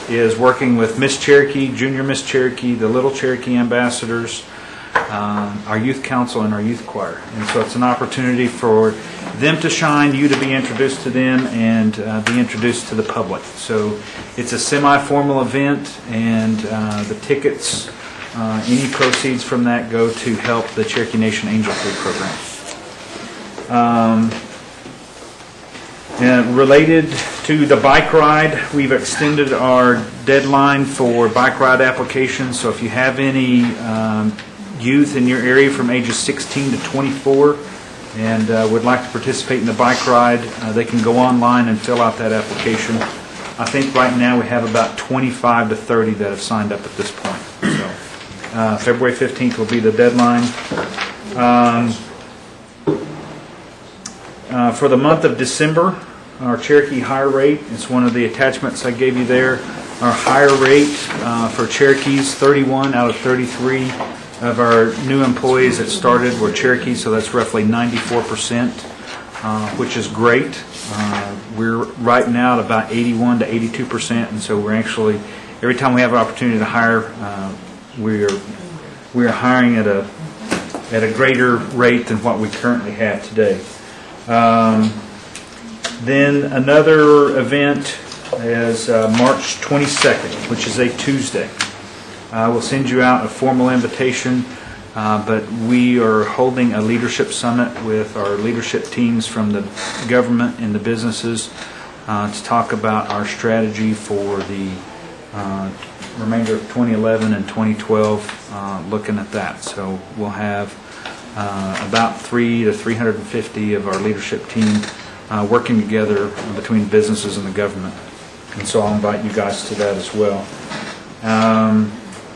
is working with Miss Cherokee, Junior Miss Cherokee, the Little Cherokee ambassadors, our youth council, and our youth choir. And so it's an opportunity for them to shine, you to be introduced to them, and be introduced to the public. So it's a semi-formal event, and the tickets, any proceeds from that go to help the Cherokee Nation Angel Food Program. And related to the bike ride, we've extended our deadline for bike ride applications. So if you have any youth in your area from ages 16 to 24 and would like to participate in the bike ride, they can go online and fill out that application. I think right now we have about 25 to 30 that have signed up at this point. So February 15th will be the deadline. For the month of December, our Cherokee hire rate is one of the attachments I gave you there. Our hire rate for Cherokees, 31 out of 33 of our new employees that started were Cherokee, so that's roughly 94%, which is great. We're right now at about 81 to 82%, and so we're actually, every time we have an opportunity to hire, we are hiring at a greater rate than what we currently have today. Then another event is March 22nd, which is a Tuesday. We'll send you out a formal invitation, but we are holding a leadership summit with our leadership teams from the government and the businesses to talk about our strategy for the remainder of 2011 and 2012, looking at that. So we'll have about 300 to 350 of our leadership team working together between businesses and the government. And so I'll invite you guys to that as well.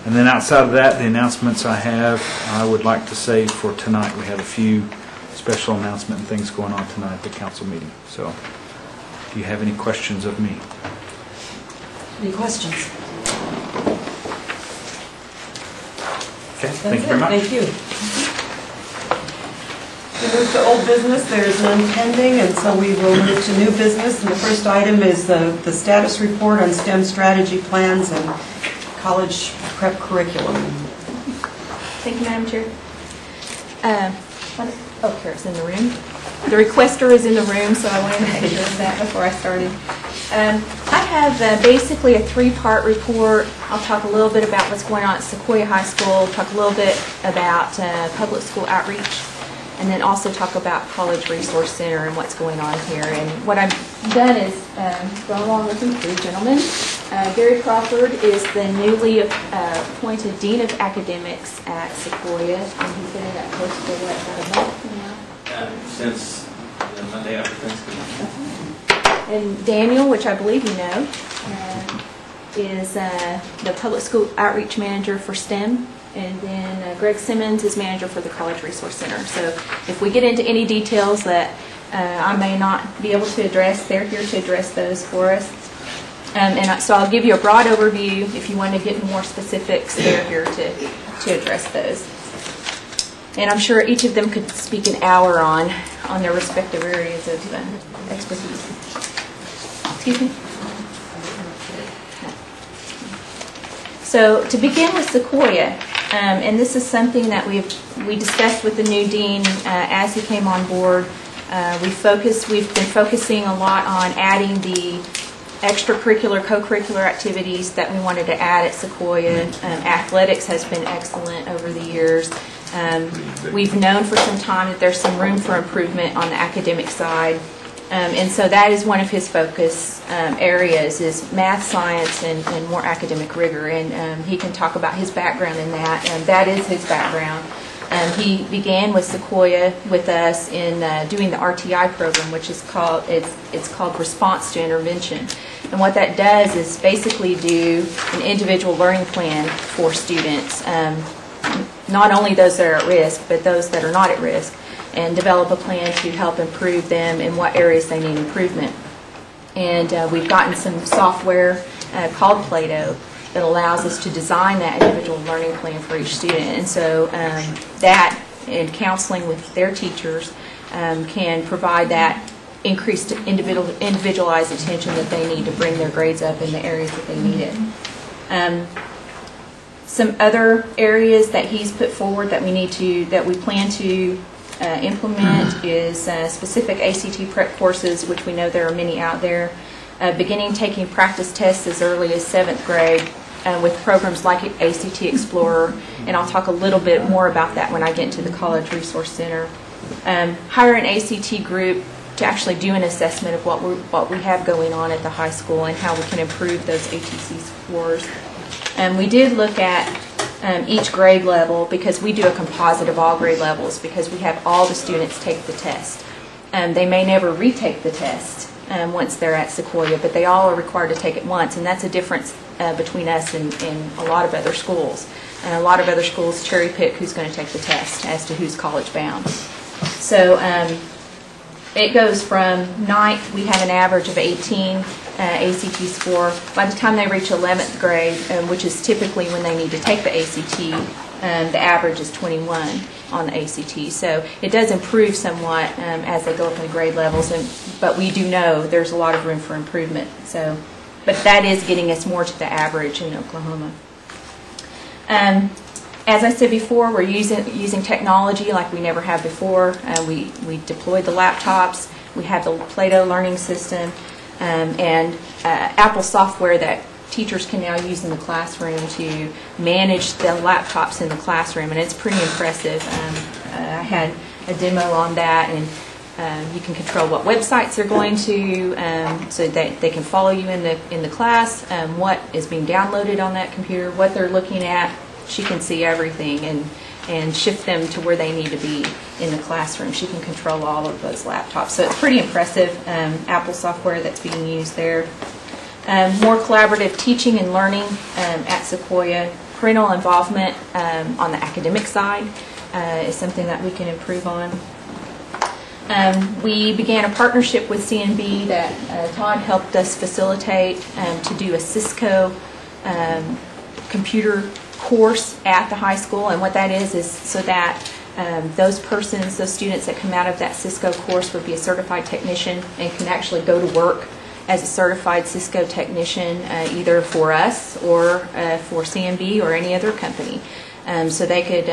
And then outside of that, the announcements I would like to say for tonight. We have a few special announcement and things going on tonight at the council meeting. So do you have any questions of me? Any questions? Okay, thank you very much. Thank you. We move to old business. There is none pending, and so we will move to new business. And the first item is the status report on STEM strategy plans and college prep curriculum. Thank you, Madam Chair. Kara's in the room. The requester is in the room, so I wanted to make sure of that before I started. I have basically a three-part report. I'll talk a little bit about what's going on at Sequoia High School, talk a little bit about public school outreach, and then also talk about College Resource Center and what's going on here. And what I've done is gone along with some three gentlemen. Gary Crawford is the newly appointed Dean of Academics at Sequoia, and he's been in that post for what, about a month now? Since the Monday after Thanksgiving. And Daniel, which I believe you know, is the Public School Outreach Manager for STEM. And then Greg Simmons is manager for the College Resource Center. So if we get into any details that I may not be able to address, they're here to address those for us. So I'll give you a broad overview. If you want to get more specifics, they're here to address those. And I'm sure each of them could speak an hour on their respective areas of expertise. Excuse me? So to begin with Sequoia, and this is something that we discussed with the new dean as he came on board. We've been focusing a lot on adding the extracurricular, co-curricular activities that we wanted to add at Sequoia. Athletics has been excellent over the years. We've known for some time that there's some room for improvement on the academic side. And so that is one of his focus areas is math, science, and more academic rigor. And he can talk about his background in that. And that is his background. He began with Sequoia with us in doing the RTI program, which is called Response to Intervention. And what that does is basically do an individual learning plan for students, not only those that are at risk, but those that are not at risk, and develop a plan to help improve them in what areas they need improvement. And we've gotten some software called Play-Doh that allows us to design that individual learning plan for each student. And so that, in counseling with their teachers, can provide that increased individualized attention that they need to bring their grades up in the areas that they need it. Some other areas that he's put forward that we plan to implement is specific ACT prep courses, which we know there are many out there, beginning taking practice tests as early as 7th grade with programs like ACT Explorer, and I'll talk a little bit more about that when I get into the College Resource Center. Hire an ACT group to actually do an assessment of what we have going on at the high school and how we can improve those ATC scores. We did look at each grade level because we do a composite of all grade levels because we have all the students take the test. They may never retake the test once they're at Sequoia, but they all are required to take it once, and that's a difference between us and a lot of other schools. And a lot of other schools cherry pick who's going to take the test as to who's college bound. So it goes from 9th, we have an average of 18 ACT score. By the time they reach 11th grade, which is typically when they need to take the ACT, the average is 21 on the ACT. So it does improve somewhat as they go up in the grade levels, but we do know there's a lot of room for improvement. So, but that is getting us more to the average in Oklahoma. As I said before, we're using technology like we never have before. We deployed the laptops. We have the Play-Doh learning system and Apple software that teachers can now use in the classroom to manage the laptops in the classroom, and it's pretty impressive. I had a demo on that, and you can control what websites they're going to, so that they can follow you in the class, what is being downloaded on that computer, what they're looking at. She can see everything and shift them to where they need to be in the classroom. She can control all of those laptops. So it's pretty impressive Apple software that's being used there. More collaborative teaching and learning at Sequoia. Parental involvement on the academic side is something that we can improve on. We began a partnership with CNB that Todd helped us facilitate to do a Cisco computer course at the high school, and what that is so that those students that come out of that Cisco course would be a certified technician and can actually go to work as a certified Cisco technician, either for us or for CNB or any other company. So they could,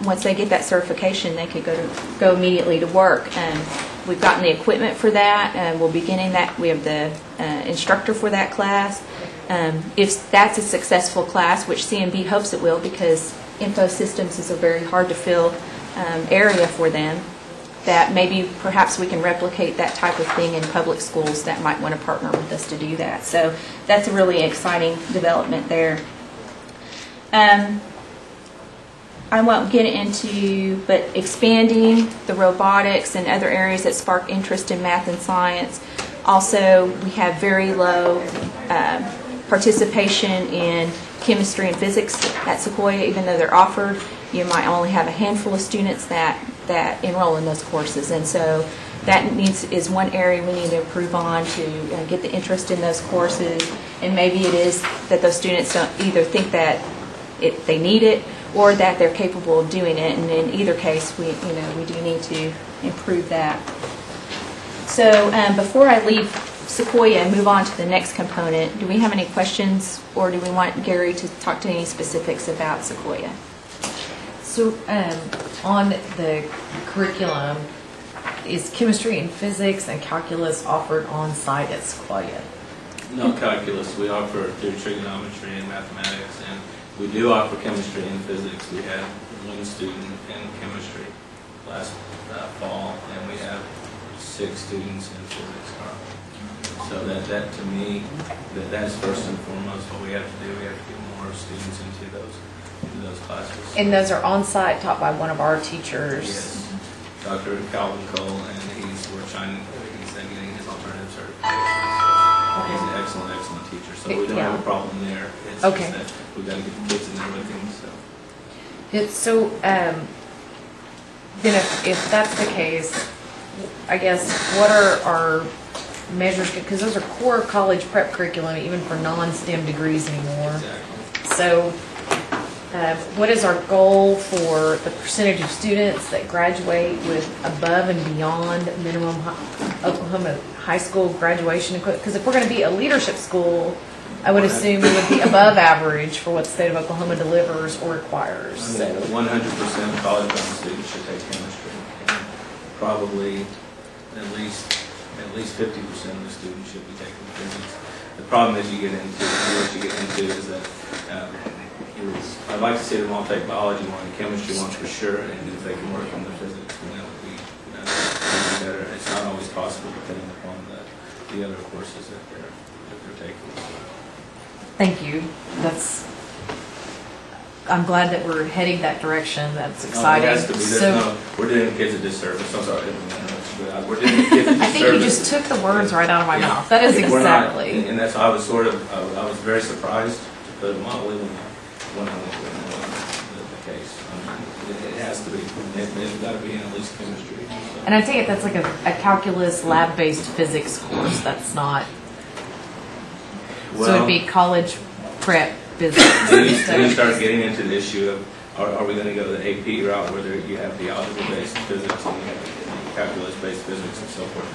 once they get that certification, they could go immediately to work. We've gotten the equipment for that, and we'll be beginning that. We have the instructor for that class. If that's a successful class, which CNB hopes it will, because info systems is a very hard to fill area for them, that maybe perhaps we can replicate that type of thing in public schools that might want to partner with us to do that. So that's a really exciting development there. I won't get into, but expanding the robotics and other areas that spark interest in math and science. Also, we have very low participation in chemistry and physics at Sequoia, even though they're offered. You might only have a handful of students that enroll in those courses, and so that is one area we need to improve on to get the interest in those courses. And maybe it is that those students don't either think that they need it or that they're capable of doing it, and in either case we do need to improve that. So before I leave Sequoia and move on to the next component, do we have any questions, or do we want Gary to talk to any specifics about Sequoia? So on the curriculum, is chemistry and physics and calculus offered on site at Sequoia? No calculus. We offer through trigonometry and mathematics, and we do offer chemistry and physics. We had one student in chemistry last fall, and we have 6 students in physics currently. So that to me, that's first and foremost what we have to do. We have to get more students into those classes. And those are on site, taught by one of our teachers. Yes, Dr. Calvin Cole, and he's getting his alternative certification. So he's an excellent teacher. So we don't have a problem there. It's just that we've got to get the kids in there with him. Then if that's the case, I guess what are our measures, because those are core college prep curriculum even for non-STEM degrees anymore. Exactly. So what is our goal for the percentage of students that graduate with above and beyond minimum Oklahoma high school graduation equipment? Because if we're going to be a leadership school, I would assume we would be above average for what the state of Oklahoma delivers or requires. 100% college-bound students should take chemistry. probably at least 50% of the students should be taking physics. The problem is what you get into is that I'd like to see them all take biology one and chemistry one for sure, and if they can work on the physics, then that would be better. It's not always possible depending upon the other courses that they're taking. Thank you. I'm glad that we're heading that direction. That's exciting. It has to be. We're doing the kids a disservice. I'm sorry. We're doing the kids a disservice. I think you just took the words right out of my mouth. That is exactly. And that's, I was very surprised to put them on when I was the case. It has to be. It's got to be in at least chemistry. And I take it that's like a calculus lab-based physics course. That's not. So it'd be college prep physics. Then you start getting into the issue of are we going to go the AP route where you have the algebra-based physics and you have the calculus-based physics and so forth.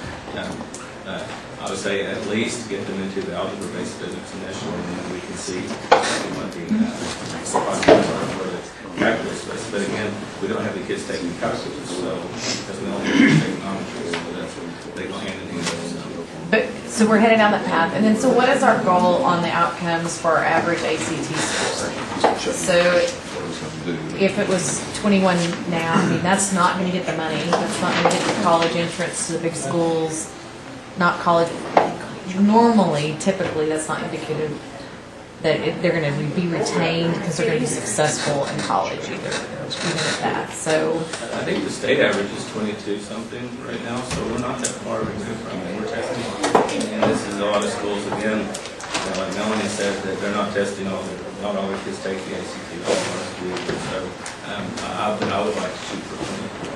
I would say at least get them into the algebra-based physics initially, and then we can see what the possibilities are for the calculus-based. But again, we don't have the kids taking calculus, so because we only have trigonometry, so that's they go hand in hand. So we're headed down that path, and then so what is our goal on the outcomes for our average ACT score? So if it was 21 now, I mean that's not going to get the money. That's not going to get the college entrance to the big schools. Not college. Normally, typically, that's not indicative that they're going to be retained because they're going to be successful in college either, even at that. So I think the state average is 22 something right now, so we're not that far removed from it. We're testing, and this is a lot of schools again. Like Melanie said, that they're not testing not all the kids take the ACT. So I would like to shoot for 24.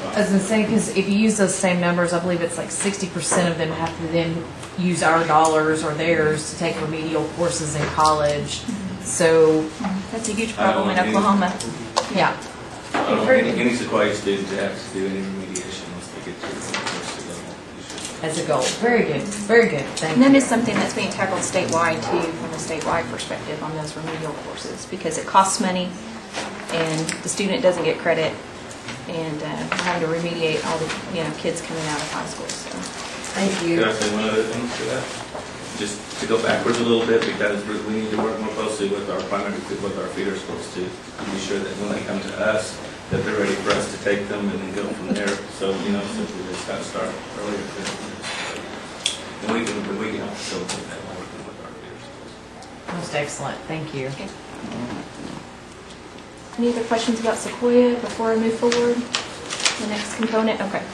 I was going to say, because if you use those same numbers, I believe it's like 60% of them have to then use our dollars or theirs to take remedial courses in college. So that's a huge problem in Oklahoma. Yeah. I don't want any Sequoia student to have to do any remediation once they get to the university level. As a goal. Very good. Very good. Thank And you. that is something that's being tackled statewide too, from a statewide perspective on those remedial courses, because it costs money and the student doesn't get credit, and we're having to remediate all the kids coming out of high school. So. Thank you. Could I say one other thing to that? Just to go backwards a little bit, because we need to work more closely with our feeder schools to be sure that when they come to us, that they're ready for us to take them and then go from there. So simply we just got to start earlier. And we can help facilitate that by working with our feeder schools. Most excellent. Thank you. Okay. Any other questions about Sequoia before I move forward? The next component? Okay.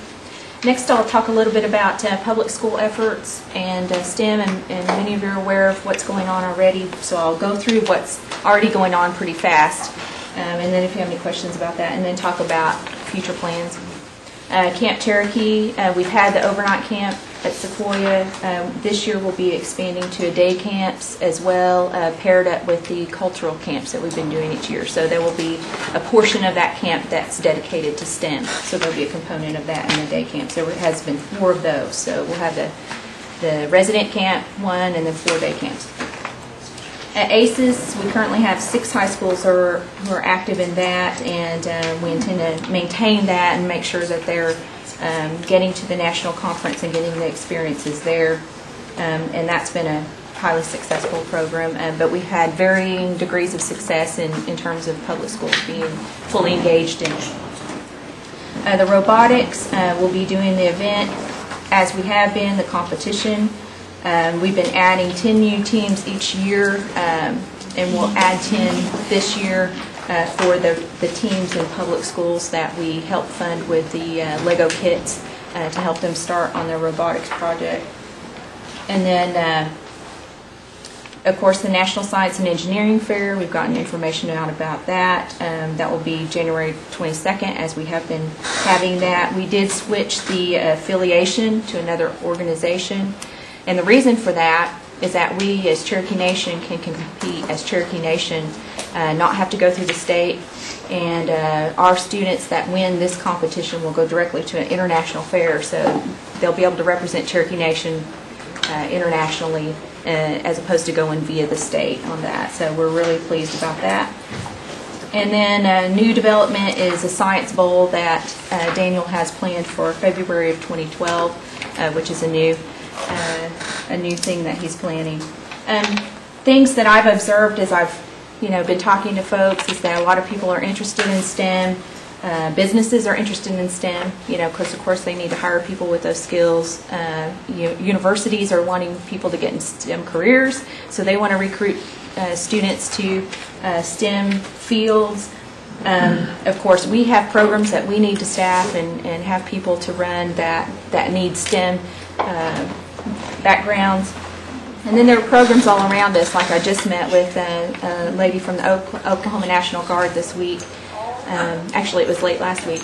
Next, I'll talk a little bit about public school efforts and STEM, and many of you are aware of what's going on already, so I'll go through what's already going on pretty fast, and then if you have any questions about that, and then talk about future plans. Camp Cherokee, we've had the overnight camp at Sequoia. This year we'll be expanding to day camps as well, paired up with the cultural camps that we've been doing each year. So there will be a portion of that camp that's dedicated to STEM. So there'll be a component of that in the day camp. So it has been 4 of those. So we'll have the resident camp 1 and then 4 day camps. At ACES, we currently have 6 high schools who are active in that, and we intend to maintain that and make sure that they're getting to the national conference and getting the experiences there. And that's been a highly successful program, but we've had varying degrees of success in terms of public schools being fully engaged in it. The robotics, we'll be doing the event as we have been, the competition. We've been adding 10 new teams each year, and we'll add 10 this year for the teams in public schools that we help fund with the Lego kits to help them start on their robotics project. And then, of course, the National Science and Engineering Fair, we've gotten information out about that. That will be January 22nd, as we have been having that. We did switch the affiliation to another organization. And the reason for that is that we as Cherokee Nation can compete as Cherokee Nation, not have to go through the state, and our students that win this competition will go directly to an international fair, so they'll be able to represent Cherokee Nation internationally as opposed to going via the state on that. So we're really pleased about that. And then new development is a science bowl that Daniel has planned for February of 2012, which is a new thing that he's planning. Things that I've observed as I've been talking to folks is that a lot of people are interested in STEM. Businesses are interested in STEM, because of course they need to hire people with those skills. Universities are wanting people to get in STEM careers, so they want to recruit students to STEM fields. Of course, we have programs that we need to staff and have people to run that need STEM backgrounds. And then there are programs all around us, like I just met with a lady from the Oklahoma National Guard this week. Actually, it was late last week.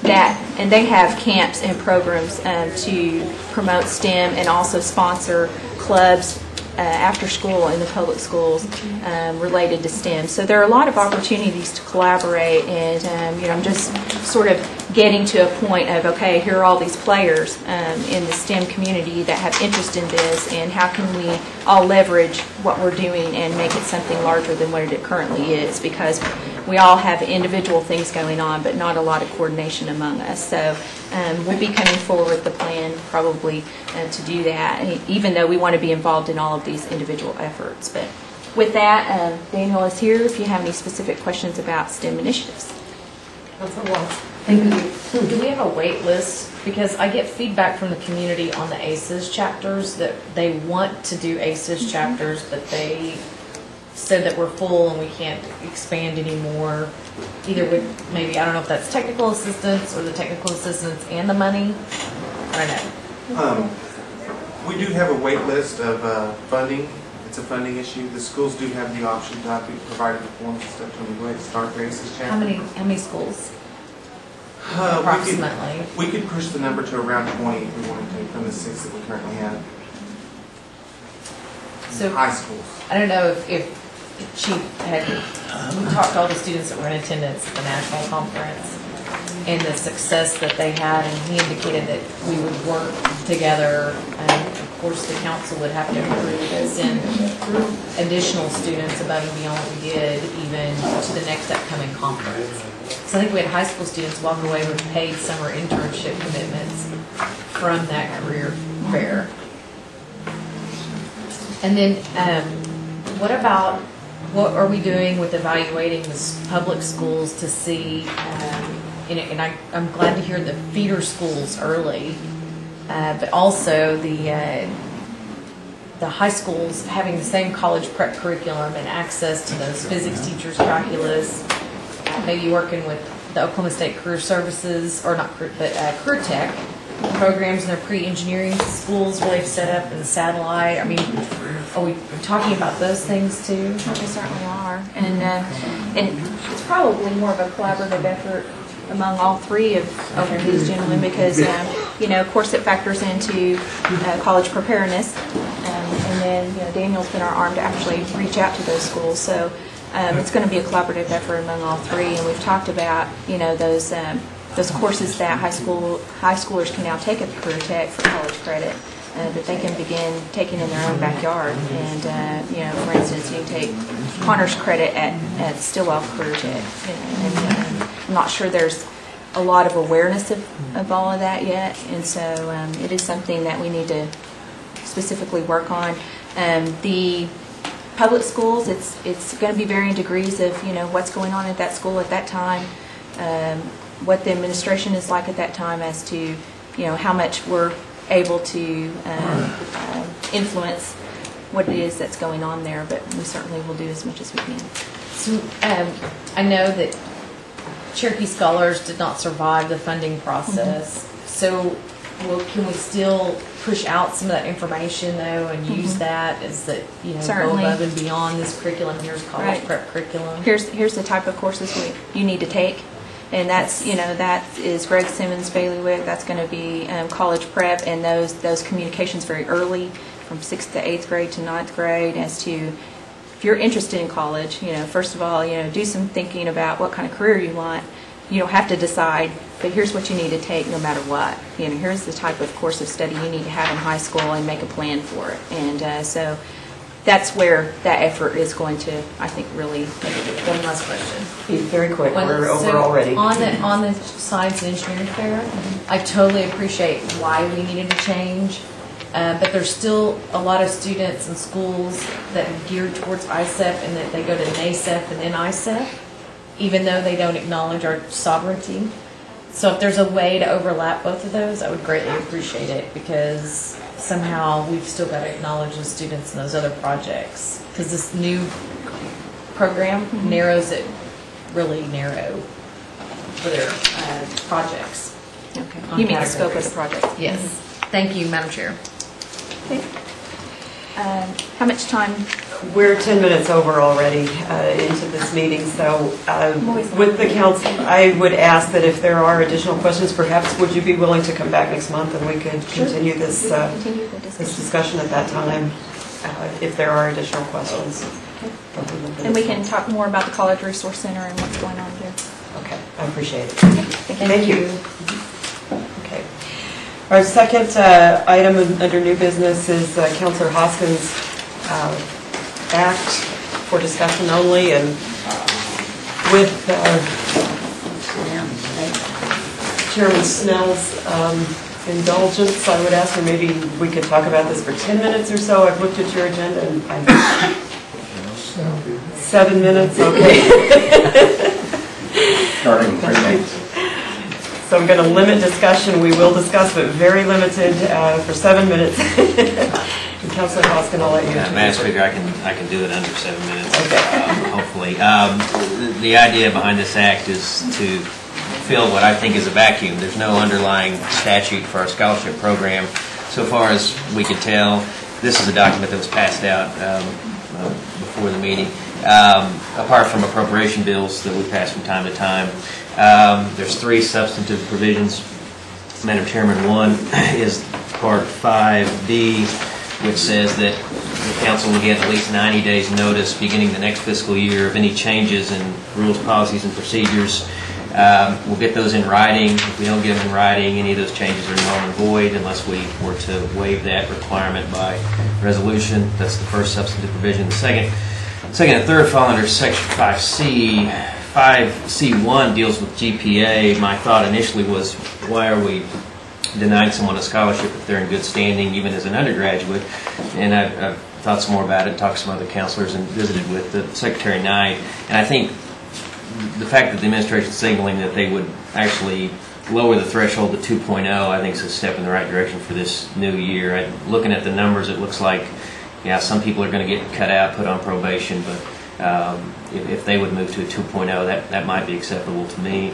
And they have camps and programs to promote STEM and also sponsor clubs after school in the public schools related to STEM. So there are a lot of opportunities to collaborate, and I'm just sort of getting to a point of, okay, here are all these players in the STEM community that have interest in this, and how can we all leverage what we're doing and make it something larger than what it currently is, because we all have individual things going on, but not a lot of coordination among us. So we'll be coming forward with the plan probably to do that, even though we want to be involved in all of these individual efforts. But with that, Daniel is here if you have any specific questions about STEM initiatives. Thank you. Do we have a wait list? Because I get feedback from the community on the ACES chapters that they want to do ACES chapters, but they said that we're full and we can't expand anymore. Either with maybe, I don't know if that's technical assistance or the technical assistance and the money. I don't know. We do have a wait list of funding. It's a funding issue. The schools do have the option to have people provided the forms and stuff to go ahead and start their ACES chapter. How many schools? Approximately. We could push the number to around 20 if we wanted to from the 6 that we currently have. So high schools. I don't know if Chief had, we talked to all the students that were in attendance at the national conference and the success that they had, and he indicated that we would work together, and of course the council would have to approve and send additional students above and beyond what we did even to the next upcoming conference. So I think we had high school students walk away with paid summer internship commitments from that career fair. And then what are we doing with evaluating the public schools to see, and I'm glad to hear the feeder schools early, but also the high schools having the same college prep curriculum and access to those physics teachers, calculus, maybe working with the Oklahoma State Career Services, or not career, but Career Tech programs in their pre-engineering schools where they've set up in the satellite. I mean, are we talking about those things too? We certainly are, and it's probably more of a collaborative effort among all three of these gentlemen, because of course it factors into college preparedness, and then Daniel's been our arm to actually reach out to those schools. So it's going to be a collaborative effort among all three, and we've talked about those courses that high schoolers can now take at Career Tech for college credit, that they can begin taking in their own backyard. And for instance, you take honors credit at Stillwell Career Tech. And I'm not sure there's a lot of awareness of all of that yet, and so it is something that we need to specifically work on. The public schools, it's going to be varying degrees of what's going on at that school at that time, what the administration is like at that time, as to how much we're able to influence what it is that's going on there. But we certainly will do as much as we can. So I know that Cherokee scholars did not survive the funding process. Mm-hmm. So can we still push out some of that information though, and use that as the Certainly. Go above and beyond this curriculum? Here's college prep curriculum. Here's the type of courses you need to take. And that's, that is Greg Simmons' bailiwick. That's going to be college prep, and those communications very early, from 6th to 8th grade to 9th grade, as to if you're interested in college, first of all, do some thinking about what kind of career you want. You don't have to decide, but here's what you need to take no matter what. Here's the type of course of study you need to have in high school, and make a plan for it. And so that's where that effort is going to, I think, really make a difference. One last question. Be very quick, we're So, over already. On the science and engineering fair, I totally appreciate why we needed to change, but there's still a lot of students and schools that are geared towards ISEP and that they go to NASEP and then ISEP, even though they don't acknowledge our sovereignty. So if there's a way to overlap both of those, I would greatly appreciate it, because somehow we've still got to acknowledge the students in those other projects, because this new program narrows it really narrow for their projects. Okay. On You mean the scope of categories. the project? Yes. Thank you, Madam Chair. Okay. How much time? We're 10 minutes over already into this meeting, so with the council, I would ask that if there are additional questions, perhaps would you be willing to come back next month and we could continue this this discussion at that time if there are additional questions. And we can talk more about the College Resource Center and what's going on there. Okay, I appreciate it. Thank you. Okay. Our second item under new business is Councilor Hoskins' act for discussion only, and with Chairman Snell's indulgence, I would ask, or maybe we could talk about this for 10 minutes or so. I've looked at your agenda and I 7 minutes, okay. Starting 3 minutes. So I'm going to limit discussion. We will discuss, but very limited for 7 minutes. And Councilor Hoskin, I'll let you. Madam Speaker, I can do it under 7 minutes, Okay. hopefully. The idea behind this act is to fill what I think is a vacuum. There's no underlying statute for our scholarship program. So far as we could tell, this is a document that was passed out before the meeting. Apart from appropriation bills that we pass from time to time, there's 3 substantive provisions, Madam Chairman. One is Part 5D, which says that the council will get at least 90 days notice beginning the next fiscal year of any changes in rules, policies, and procedures. We'll get those in writing. If we don't get them in writing, any of those changes are null and void unless we were to waive that requirement by resolution. That's the first substantive provision. The second and third fall under Section 5C. 5C1 deals with GPA. My thought initially was, why are we denying someone a scholarship if they're in good standing, even as an undergraduate? And I've thought some more about it, talked to some other counselors, and visited with the Secretary Knight. And I think the fact that the administration is signaling that they would actually lower the threshold to 2.0, I think is a step in the right direction for this new year. Looking at the numbers, it looks like, yeah, some people are going to get cut out, put on probation, but if they would move to a 2.0, that might be acceptable to me.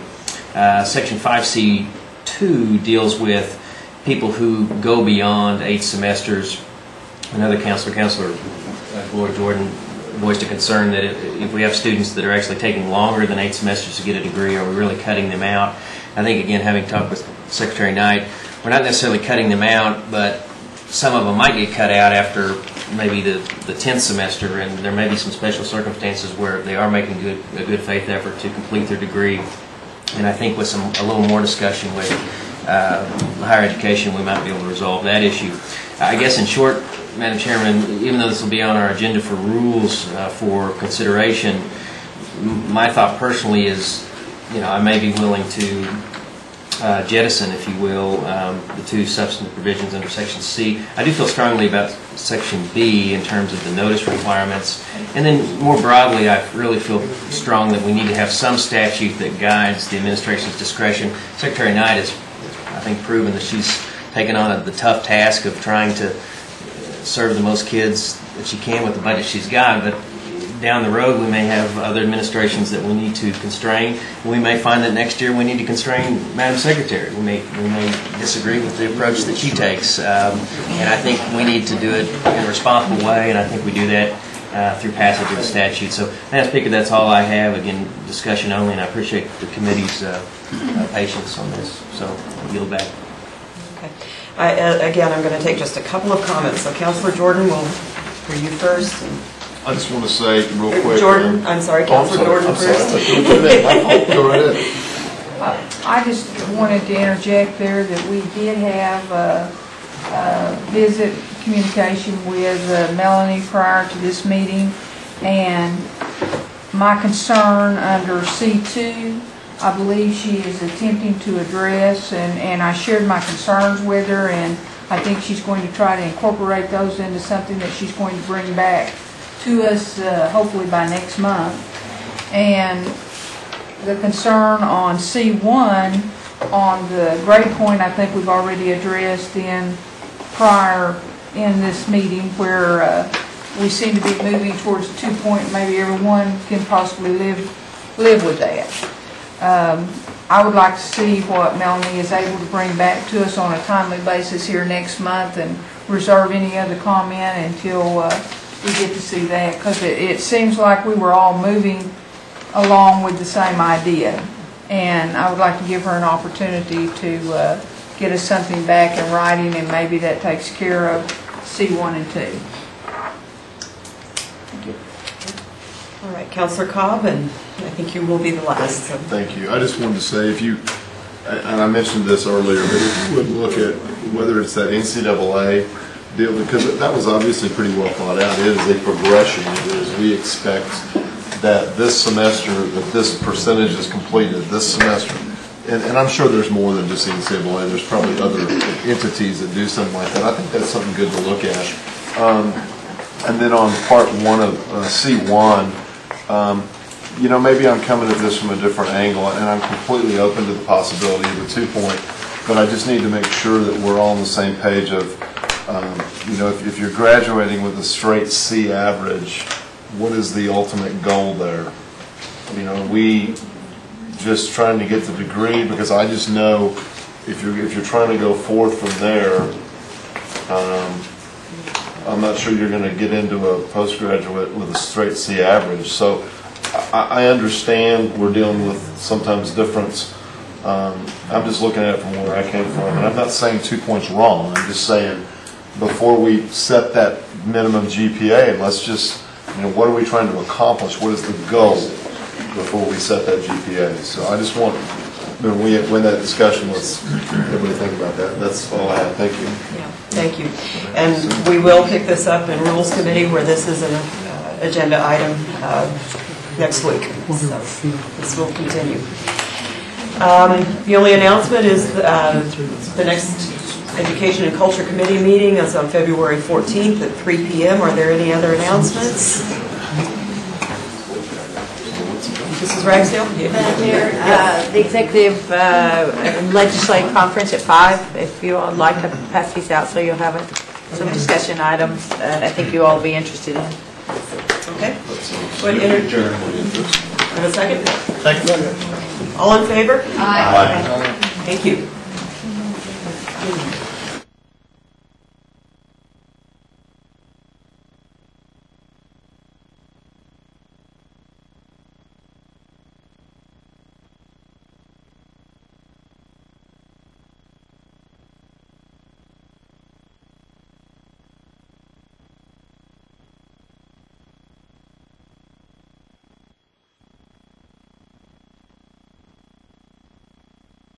Section 5C2 deals with people who go beyond 8 semesters. Another Councilor Gloria Jordan voiced a concern that if we have students that are actually taking longer than 8 semesters to get a degree, are we really cutting them out? I think, again, having talked with Secretary Knight, we're not necessarily cutting them out, but some of them might get cut out after maybe the 10th semester, and there may be some special circumstances where they are making a good faith effort to complete their degree. And I think with a little more discussion with higher education, we might be able to resolve that issue. I guess in short, Madam Chairman, even though this will be on our agenda for rules for consideration, my thought personally is, I may be willing to jettison, if you will, the 2 substantive provisions under Section C. I do feel strongly about Section B in terms of the notice requirements. And then more broadly, I really feel strong that we need to have some statute that guides the administration's discretion. Secretary Knight has, I think, proven that she's taken on the tough task of trying to serve the most kids that she can with the budget she's got, but down the road we may have other administrations that we need to constrain. We may find that next year we need to constrain Madam Secretary. We may disagree with the approach that she takes, and I think we need to do it in a responsible way, and I think we do that through passage of the statute. So, Madam Speaker, that's all I have. Again, discussion only, and I appreciate the committee's patience on this. So, I'll yield back. Okay. Again, I'm going to take just a couple of comments. So, Councilor Jordan, we'll for you first. I just want to say real quick. Jordan, I'm sorry, Councilor Jordan first. Go right ahead. I just wanted to interject there that we did have a visit communication with Melanie prior to this meeting, and my concern under C2, I believe she is attempting to address, and I shared my concerns with her, and I think she's going to try to incorporate those into something that she's going to bring back to us hopefully by next month. And the concern on C1, on the grade point, I think we've already addressed prior in this meeting, where we seem to be moving towards a 2-point. Maybe everyone can possibly live with that. I would like to see what Melanie is able to bring back to us on a timely basis here next month, and reserve any other comment until we get to see that, because it seems like we were all moving along with the same idea, and I would like to give her an opportunity to get us something back in writing, and maybe that takes care of C1 and 2. Thank you. All right, Councilor Cobb, and I think you will be the last. So. Thank you. I just wanted to say, if you, and I mentioned this earlier, but if you would look at whether it's that NCAA deal, because that was obviously pretty well thought out. It is a progression. It is, we expect that this semester, that this percentage is completed this semester. And I'm sure there's more than just NCAA. There's probably other entities that do something like that. I think that's something good to look at. And then on part 1 of C1, you know, maybe I'm coming at this from a different angle, and I'm completely open to the possibility of a 2-point, but I just need to make sure that we're all on the same page of, you know, if you're graduating with a straight C average, what is the ultimate goal there? You know, we just trying to get the degree, because I just know if you're trying to go forth from there, I'm not sure you're going to get into a postgraduate with a straight C average. So I understand we're dealing with sometimes difference. I'm just looking at it from where I came from, and I'm not saying 2 points wrong. I'm just saying before we set that minimum GPA, let's just, you know, what are we trying to accomplish? What is the goal before we set that GPA? So I just want, when we win that discussion, let's everybody think about that. That's all I have. Thank you. Yeah, thank you. And we will pick this up in Rules Committee, where this is an agenda item next week. So this will continue. The only announcement is the next Education and Culture Committee meeting is on February 14th at 3 p.m. Are there any other announcements? Mrs. Ragsdale? Madam Mayor, the Executive and Legislative Conference at 5, if you all would like to pass these out so you'll have some discussion items I think you all will be interested in. Okay. Have a second? Thank you. All in favor? Aye. Thank you.